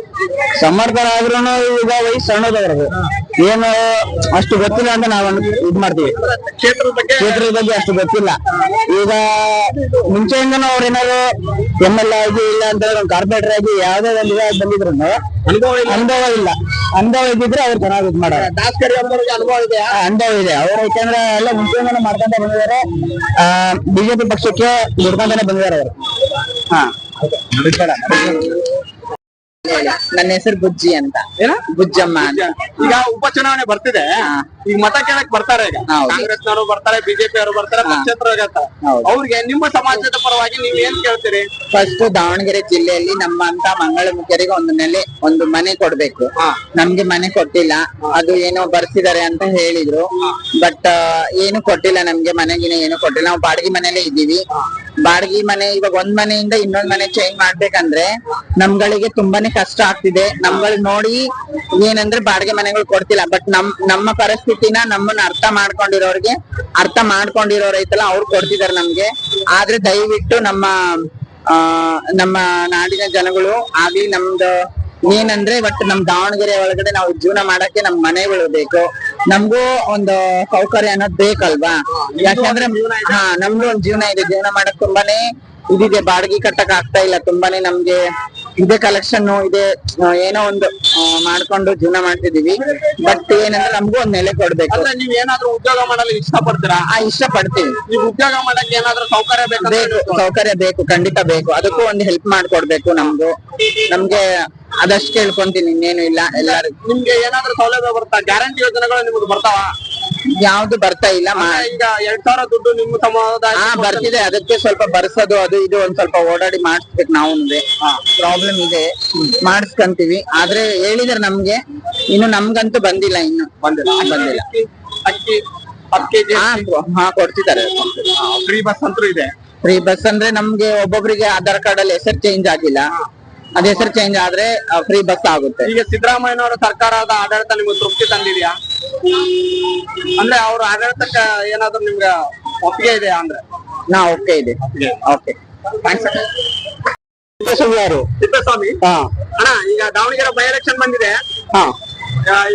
B: ಸಮರ್ಥರಾದ್ರೂ ಈಗ ವಯಸ್ಸು ಸಣ್ಣದವ್ರದು, ಏನು ಅಷ್ಟು ಗೊತ್ತಿಲ್ಲ ಅಂತ ನಾವು ಇದ್ ಮಾಡ್ತೀವಿ. ಕ್ಷೇತ್ರದ ಬಗ್ಗೆ ಅಷ್ಟು ಗೊತ್ತಿಲ್ಲ. ಈಗ ಮುಂಚೆಯಿಂದನೂ ಅವ್ರ ಏನಾದ್ರು MLA ಆಗಿ ಇಲ್ಲ ಅಂತ ಕಾರ್ಪೊರೇಟರ್ ಆಗಿ ಯಾವ್ದೇ ಒಂದು ಇದಾಗಿ ಬಂದಿದ್ರು ಅನುಭವ ಇದ್ದಿದ್ರೆ ಅವ್ರು ಚೆನ್ನಾಗಿ ಇದ್ ಮಾಡೋರು.
A: ದಾಸಕರಿ ಅವ್ರಿಗೆ ಅನುಭವ ಇದೆ?
B: ಅನುಭವ ಇದೆ ಅವ್ರು. ಯಾಕಂದ್ರೆ ಎಲ್ಲ ಮುಂಚೆಯಿಂದನೂ ಮಾಡ್ಕೊಂತ ಬಂದಿದ್ದಾರೆ. ಬಿಜೆಪಿ ಪಕ್ಷಕ್ಕೆ ದುಡ್ಕೊಂತಾನೆ ಬಂದಿದ್ದಾರೆ ಅವರು.
C: ನನ್ನ ಹೆಸರು ಬುಜ್ಜಿ ಅಂತ. ಬುಜ್ಜಮ್ಮ ಅಂತ.
A: ಈಗ ಉಪಚುನಾವಣೆ ಬರ್ತಿದೆ, ಈಗ ಮತ ಕೇಳಕ್ ಬರ್ತಾರೆ. ಈಗ ಕಾಂಗ್ರೆಸ್ನವರು ಬರ್ತಾರೆ, ಬಿಜೆಪಿ ಅವರು ಬರ್ತಾರೆ, ಪಕ್ಷೇತರ ಅವ್ರಿಗೆ ನಿಮ್ಮ ಸಮಾಜದ ಪರವಾಗಿ ನೀವ್ ಏನ್ ಕೇಳ್ತೀರಿ?
C: ಫಸ್ಟ್ ದಾವಣಗೆರೆ ಜಿಲ್ಲೆಯಲ್ಲಿ ನಮ್ಮಂತ ಮಂಗಳಮುಖಿಯರಿಗೆ ಒಂದು ಮನೆ ಕೊಡ್ಬೇಕು. ನಮ್ಗೆ ಮನೆ ಕೊಟ್ಟಿಲ್ಲ. ಅದು ಏನೋ ಬರ್ಸಿದಾರೆ ಅಂತ ಹೇಳಿದ್ರು, ಬಟ್ ಏನು ಕೊಟ್ಟಿಲ್ಲ ನಮ್ಗೆ. ಮನೆಗಿನ ಏನು ಕೊಟ್ಟಿಲ್ಲ. ನಾವು ಬಾಡಿಗೆ ಮನೇಲೆ ಇದ್ದೀವಿ. ಬಾಡಿಗೆ ಮನೆ ಇವಾಗ ಒಂದ್ ಮನೆಯಿಂದ ಇನ್ನೊಂದ್ ಮನೆ ಚೇಂಜ್ ಮಾಡ್ಬೇಕಂದ್ರೆ ನಮ್ಗಳಿಗೆ ತುಂಬಾನೇ ಕಷ್ಟ ಆಗ್ತಿದೆ. ನಮ್ಗಳು ನೋಡಿ ಏನಂದ್ರೆ ಬಾಡಿಗೆ ಮನೆಗಳು ಕೊಡ್ತಿಲ್ಲ. ಬಟ್ ನಮ್ಮ ಪರಿಸ್ಥಿತಿನ ನಮ್ಮನ್ನ ಅರ್ಥ ಮಾಡ್ಕೊಂಡಿರೋರ್ ಐತಲ್ಲ ಅವ್ರು ಕೊಡ್ತಿದಾರೆ ನಮ್ಗೆ. ಆದ್ರೆ ದಯವಿಟ್ಟು ನಮ್ಮ ನಾಡಿನ ಜನಗಳು ಆಗ್ಲಿ, ನಮ್ದು ಏನಂದ್ರೆ ಬಟ್ ನಮ್ ದಾವಣಗೆರೆ ಒಳಗಡೆ ನಾವು ಜೀವನ ಮಾಡಕ್ಕೆ ನಮ್ ಮನೆಗಳು ಬೇಕು. ನಮ್ಗೂ ಒಂದು ಸೌಕರ್ಯ ಅನ್ನೋದು ಬೇಕಲ್ವಾ? ಯಾಕಂದ್ರೆ ನಮ್ದು ಒಂದ್ ಜೀವನ ಇದೆ. ಜೀವನ ಮಾಡಕ್ ತುಂಬಾನೇ ಇದಿದೆ. ಬಾಡಿಗೆ ಕಟ್ಟಕ್ ಆಗ್ತಾ ಇಲ್ಲ. ತುಂಬಾನೇ ನಮ್ಗೆ ಇದೆ ಕಲೆಕ್ಷನ್ ಇದೆ. ಏನೋ ಒಂದು ಮಾಡ್ಕೊಂಡು ಜೀವನ ಮಾಡ್ತಿದೀವಿ. ಬಟ್ ಏನಂದ್ರೆ ನಮ್ಗೂ ಒಂದ್ ನೆಲೆ ಕೊಡ್ಬೇಕು.
A: ನೀವ್ ಏನಾದ್ರು ಉದ್ಯೋಗ ಮಾಡಲು ಇಷ್ಟಪಡ್ತೀರಾ?
C: ಇಷ್ಟಪಡ್ತೀವಿ.
A: ನೀವು ಉದ್ಯೋಗ ಮಾಡಕ್ಕೆ ಏನಾದ್ರು ಸೌಕರ್ಯ ಬೇಕು?
C: ಸೌಕರ್ಯ ಬೇಕು, ಖಂಡಿತ ಬೇಕು. ಅದಕ್ಕೂ ಒಂದು ಹೆಲ್ಪ್ ಮಾಡ್ಕೊಡ್ಬೇಕು ನಮ್ಗೆ ಅದಷ್ಟು ಕೇಳ್ಕೊಂತೀನಿ, ಇನ್ನೇನು ಇಲ್ಲ. ಎಲ್ಲಾರು
A: ನಿಮ್ಗೆ ಏನಾದ್ರು ಸೌಲಭ್ಯ ಬರ್ತಾ? ಗ್ಯಾರಂಟಿ ಯೋಜನೆಗಳು ನಿಮ್ಗೆ ಬರ್ತಾವ?
C: ಯಾವ್ದು ಬರ್ತಾ ಇಲ್ಲ
A: ಈಗ 2,000 ದುಡ್ಡು ನಿಮ್ಮ ಸಮುದಾಯ
C: ಬರ್ತಿದೆ, ಅದಕ್ಕೆ ಸ್ವಲ್ಪ ಬರ್ಸೋದು ಅದು ಇದು ಒಂದ್ ಸ್ವಲ್ಪ ಓಡಾಡಿ ಮಾಡಿಸ್ಬೇಕು ನಾವು. ಪ್ರಾಬ್ಲಮ್ ಇದೆ, ಮಾಡಿಸ್ಕೊಂತೀವಿ. ಆದ್ರೆ ಹೇಳಿದಾರೆ ನಮ್ಗೆ, ಇನ್ನು ನಮ್ಗಂತೂ ಬಂದಿಲ್ಲ, ಇನ್ನು ಬಂದಿಲ್ಲ.
A: ಅಕ್ಕಿ 10 ಕೆಜಿ
C: ಕೊಡ್ತಿದ್ದಾರೆ.
A: ಫ್ರೀ ಬಸ್ ಅಂತೂ ಇದೆ.
C: ಫ್ರೀ ಬಸ್ ಅಂದ್ರೆ ನಮ್ಗೆ ಒಬ್ಬೊಬ್ರಿಗೆ ಆಧಾರ್ ಕಾರ್ಡ್ ಅಲ್ಲಿ ಹೆಸರು ಚೇಂಜ್ ಆಗಿಲ್ಲ, ಅದ್ ಹೆಸರು ಚೇಂಜ್ ಆದ್ರೆ ಫ್ರೀ ಬಸ್ ಆಗುತ್ತೆ.
A: ಈಗ ಸಿದ್ದರಾಮಯ್ಯನವರ ಸರ್ಕಾರದ ಆಡಳಿತ ನಿಮ್ಗೆ ತೃಪ್ತಿ ತಂದಿದ್ಯಾ? ಅಂದ್ರೆ ಅವ್ರ ಆಡಳಿತಕ್ಕ ಏನಾದ್ರು ನಿಮ್ಗೆ ಒಪ್ಪಿಗೆ ಇದೆ ಅಂದ್ರೆ?
C: ಓಕೆ ಇದೆ. Okay,
A: thanks. ತಿಪ್ಪೇಸ್ವಾಮಿ ಅಣ್ಣ, ಈಗ ದಾವಣಗೆರೆ ಬೈ ಎಲೆಕ್ಷನ್ ಬಂದಿದೆ.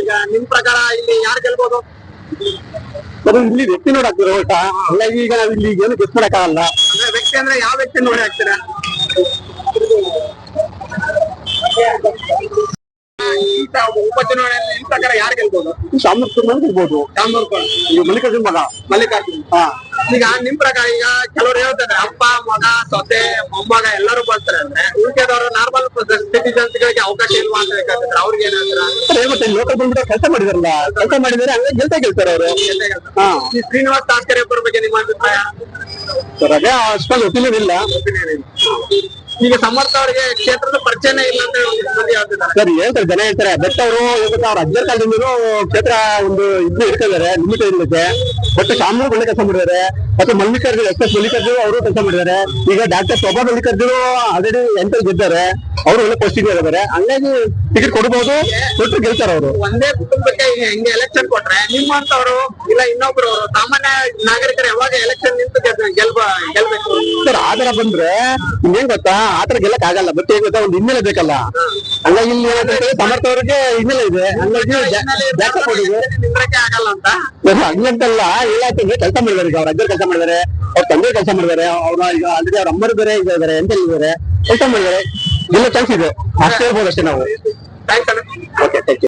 A: ಈಗ ನಿಮ್ ಪ್ರಕಾರ ಇಲ್ಲಿ ಯಾರು ಗೆಲ್ಬಹುದು?
B: ಇಲ್ಲಿ ವ್ಯಕ್ತಿ ನೋಡಾಕ್ತಿರೋ ಓಟ, ಹಂಗಾಗಿ ಈಗ ನಾವ್ ಇಲ್ಲಿ ಏನು ಗೆಸ್ ಮಾಡಕ್ಕಾಗಲ್ಲ.
A: ಅಂದ್ರೆ ವ್ಯಕ್ತಿ ಅಂದ್ರೆ ಯಾವ ವ್ಯಕ್ತಿ ನೋಡಿ ಹಾಕ್ತೀರಾ? ಉಪಚುನಾವಣೆಯಲ್ಲಿ ನಿಮ್ ಪ್ರಕಾರ ಯಾರು ಗೆಲ್ಬಹುದು?
B: ಶಾಮೂರ್ ಗೆಲ್ಬಹುದು.
A: ಈಗ ಮಲ್ಲಿಕಾರ್ಜುನ್ ಮಗ ಮಲ್ಲಿಕಾರ್ಜುನ್. ಈಗ ನಿಮ್ ಪ್ರಕಾರ ಈಗ ಕೆಲವರು ಹೇಳ್ತಾರೆ ಅಪ್ಪ ಮಗ ಸೊಸೆ ಮೊಮ್ಮಗ ಎಲ್ಲರೂ ಬರ್ತಾರೆ ಅಂದ್ರೆ ಉಳಿಕೆದವರು ನಾರ್ಮಲ್ ಸಿಟಿಜನ್ಸ್ ಗಳಿಗೆ ಅವಕಾಶ ಇಲ್ವಾ ಅಂತ ಬೇಕಾದ್ರೆ ಅವ್ರಿಗೆ ಏನ್ ಹೇಳ್ತಾರೆ?
B: ಮತ್ತೆ ಲೋಕಲ್ ಬಂದ್ಬಿಟ್ಟು ಕೆಲಸ ಮಾಡಿದಾರಲ್ಲ, ಕೆಲಸ ಮಾಡಿದ್ರೆ ಹಂಗೆ ಗೆಲ್ತಾರೆ ಅವರು.
A: ಈ ಶ್ರೀನಿವಾಸ್ ತಾಸ್ಕರೆ ಒಬ್ಬರ ಬಗ್ಗೆ ನಿಮ್ಮ ಅಭಿಪ್ರಾಯ?
B: ಸರ್ ಅದೇ ಅಷ್ಟೊಂದು ಒಪಿನಿಯನ್ ಇಲ್ಲ.
A: ಈಗ ಸಮರ್ಥ ಅವರಿಗೆ ಕ್ಷೇತ್ರದ ಪರಿಚಯನೇ ಇಲ್ಲ ಅಂತ ಹೇಳ್ತಿದ್ದಾರೆ.
B: ಸರ್ ಹೇಳ್ತಾರೆ, ಜನ ಹೇಳ್ತಾರೆ. ಬಟ್ ಅವರು ಅವ್ರ ಅಜ್ಜರ ಕಾಲದಿಂದಲೂ ಕ್ಷೇತ್ರ ಒಂದು ಇದನ್ನ ಇಟ್ಕೊಂಡಿದ್ದಾರೆ, ಲಿಮಿಟ್ ಇರುತ್ತೆ. ಬಟ್ ಶಾಮೂರ್ ಒಳ್ಳೆ ಕೆಲಸ ಮಾಡಿದ್ದಾರೆ. ಮತ್ತೆ ಮಲ್ಲಿಕಾರ್ಜುನ್ ಮಲ್ಲಿಕಾರ್ಜುನ್ ಅವರು ಕೆಲಸ ಮಾಡಿದ್ದಾರೆ. ಈಗ ಡಾಕ್ಟರ್ ಶೋಭಾ ಮಲ್ಲಿಕಾರ್ಜುನ್ ಆಲ್ರೆಡಿ ಎಂಟಲ್ಲಿ ಗೆದ್ದಾರೆ, ಅವರು ಒಳ್ಳೆ ಪೋಸ್ಟಿಂಗ್ ಆಗಿದ್ದಾರೆ. ಹಂಗಾಗಿ ಟಿಕೆಟ್ ಕೊಡಬಹುದು, ಕೊಟ್ಟರು ಗೆಲ್ತಾರೆ ಅವರು.
A: ಒಂದೇ ಕುಟುಂಬಕ್ಕೆ ಹಿಂಗೆ ಎಲೆಕ್ಷನ್ ಕೊಟ್ರೆ ನಿಮ್ಮಂತವ್ರು ಇಲ್ಲ ಇನ್ನೊಬ್ರು ಸಾಮಾನ್ಯ ನಾಗರಿಕರು ಯಾವಾಗ ಎಲೆಕ್ಷನ್ ನಿಂತು ಗೆಲ್ಬೇಕು?
B: ಸರ್ ಆತರ ಬಂದ್ರೆ ಇನ್ನೇನ್ ಗೊತ್ತಾ, ಆತರ ಗೆಲ್ಲಕ್ ಆಗಲ್ಲ. ಬಟ್ ಏನ್ ಗೊತ್ತಾ, ಒಂದು ಹಿನ್ನೆಲೆ ಬೇಕಲ್ಲ. ಹಂಗಾಗಿ ಇಲ್ಲಿ ಸಮರ್ಥ ಅವ್ರಿಗೆ ಹಿನ್ನೆಲೆ ಇದೆ, ಹಂಗಾಗಿ
A: ನಿಂದ್ರಕ್ಕೆ ಆಗಲ್ಲ ಅಂತ.
B: ಹಂಗಂತಲ್ಲ, ಏನಾಯ್ತಂದ್ರೆ ಕೆಲಸ ಮಾಡಿದಾರೆ. ಈಗ ಅವ್ರ ಅಜ್ಜರು ಕೆಲಸ ಮಾಡಿದಾರೆ, ಅವ್ರ ತಂದೆ ಕೆಲಸ ಮಾಡಿದಾರೆ, ಅವ್ರ ಈಗ ಆಲ್ರೆಡಿ ಅವ್ರ ಅಮ್ಮರು ಬೇರೆ ಇದ್ದಾರೆ, ಎಂಟಲ್ಲಿ ಇದ್ದಾರೆ, ಕೆಲಸ ಮಾಡಿದಾರೆ. ಎಲ್ಲ ಚಾನ್ಸ್ ಇದೆ, ಅಷ್ಟೇ ಹೇಳ್ಬೋದು ಅಷ್ಟೇ ನಾವು.
A: ಥ್ಯಾಂಕ್ಸ್.
B: Okay, thank you.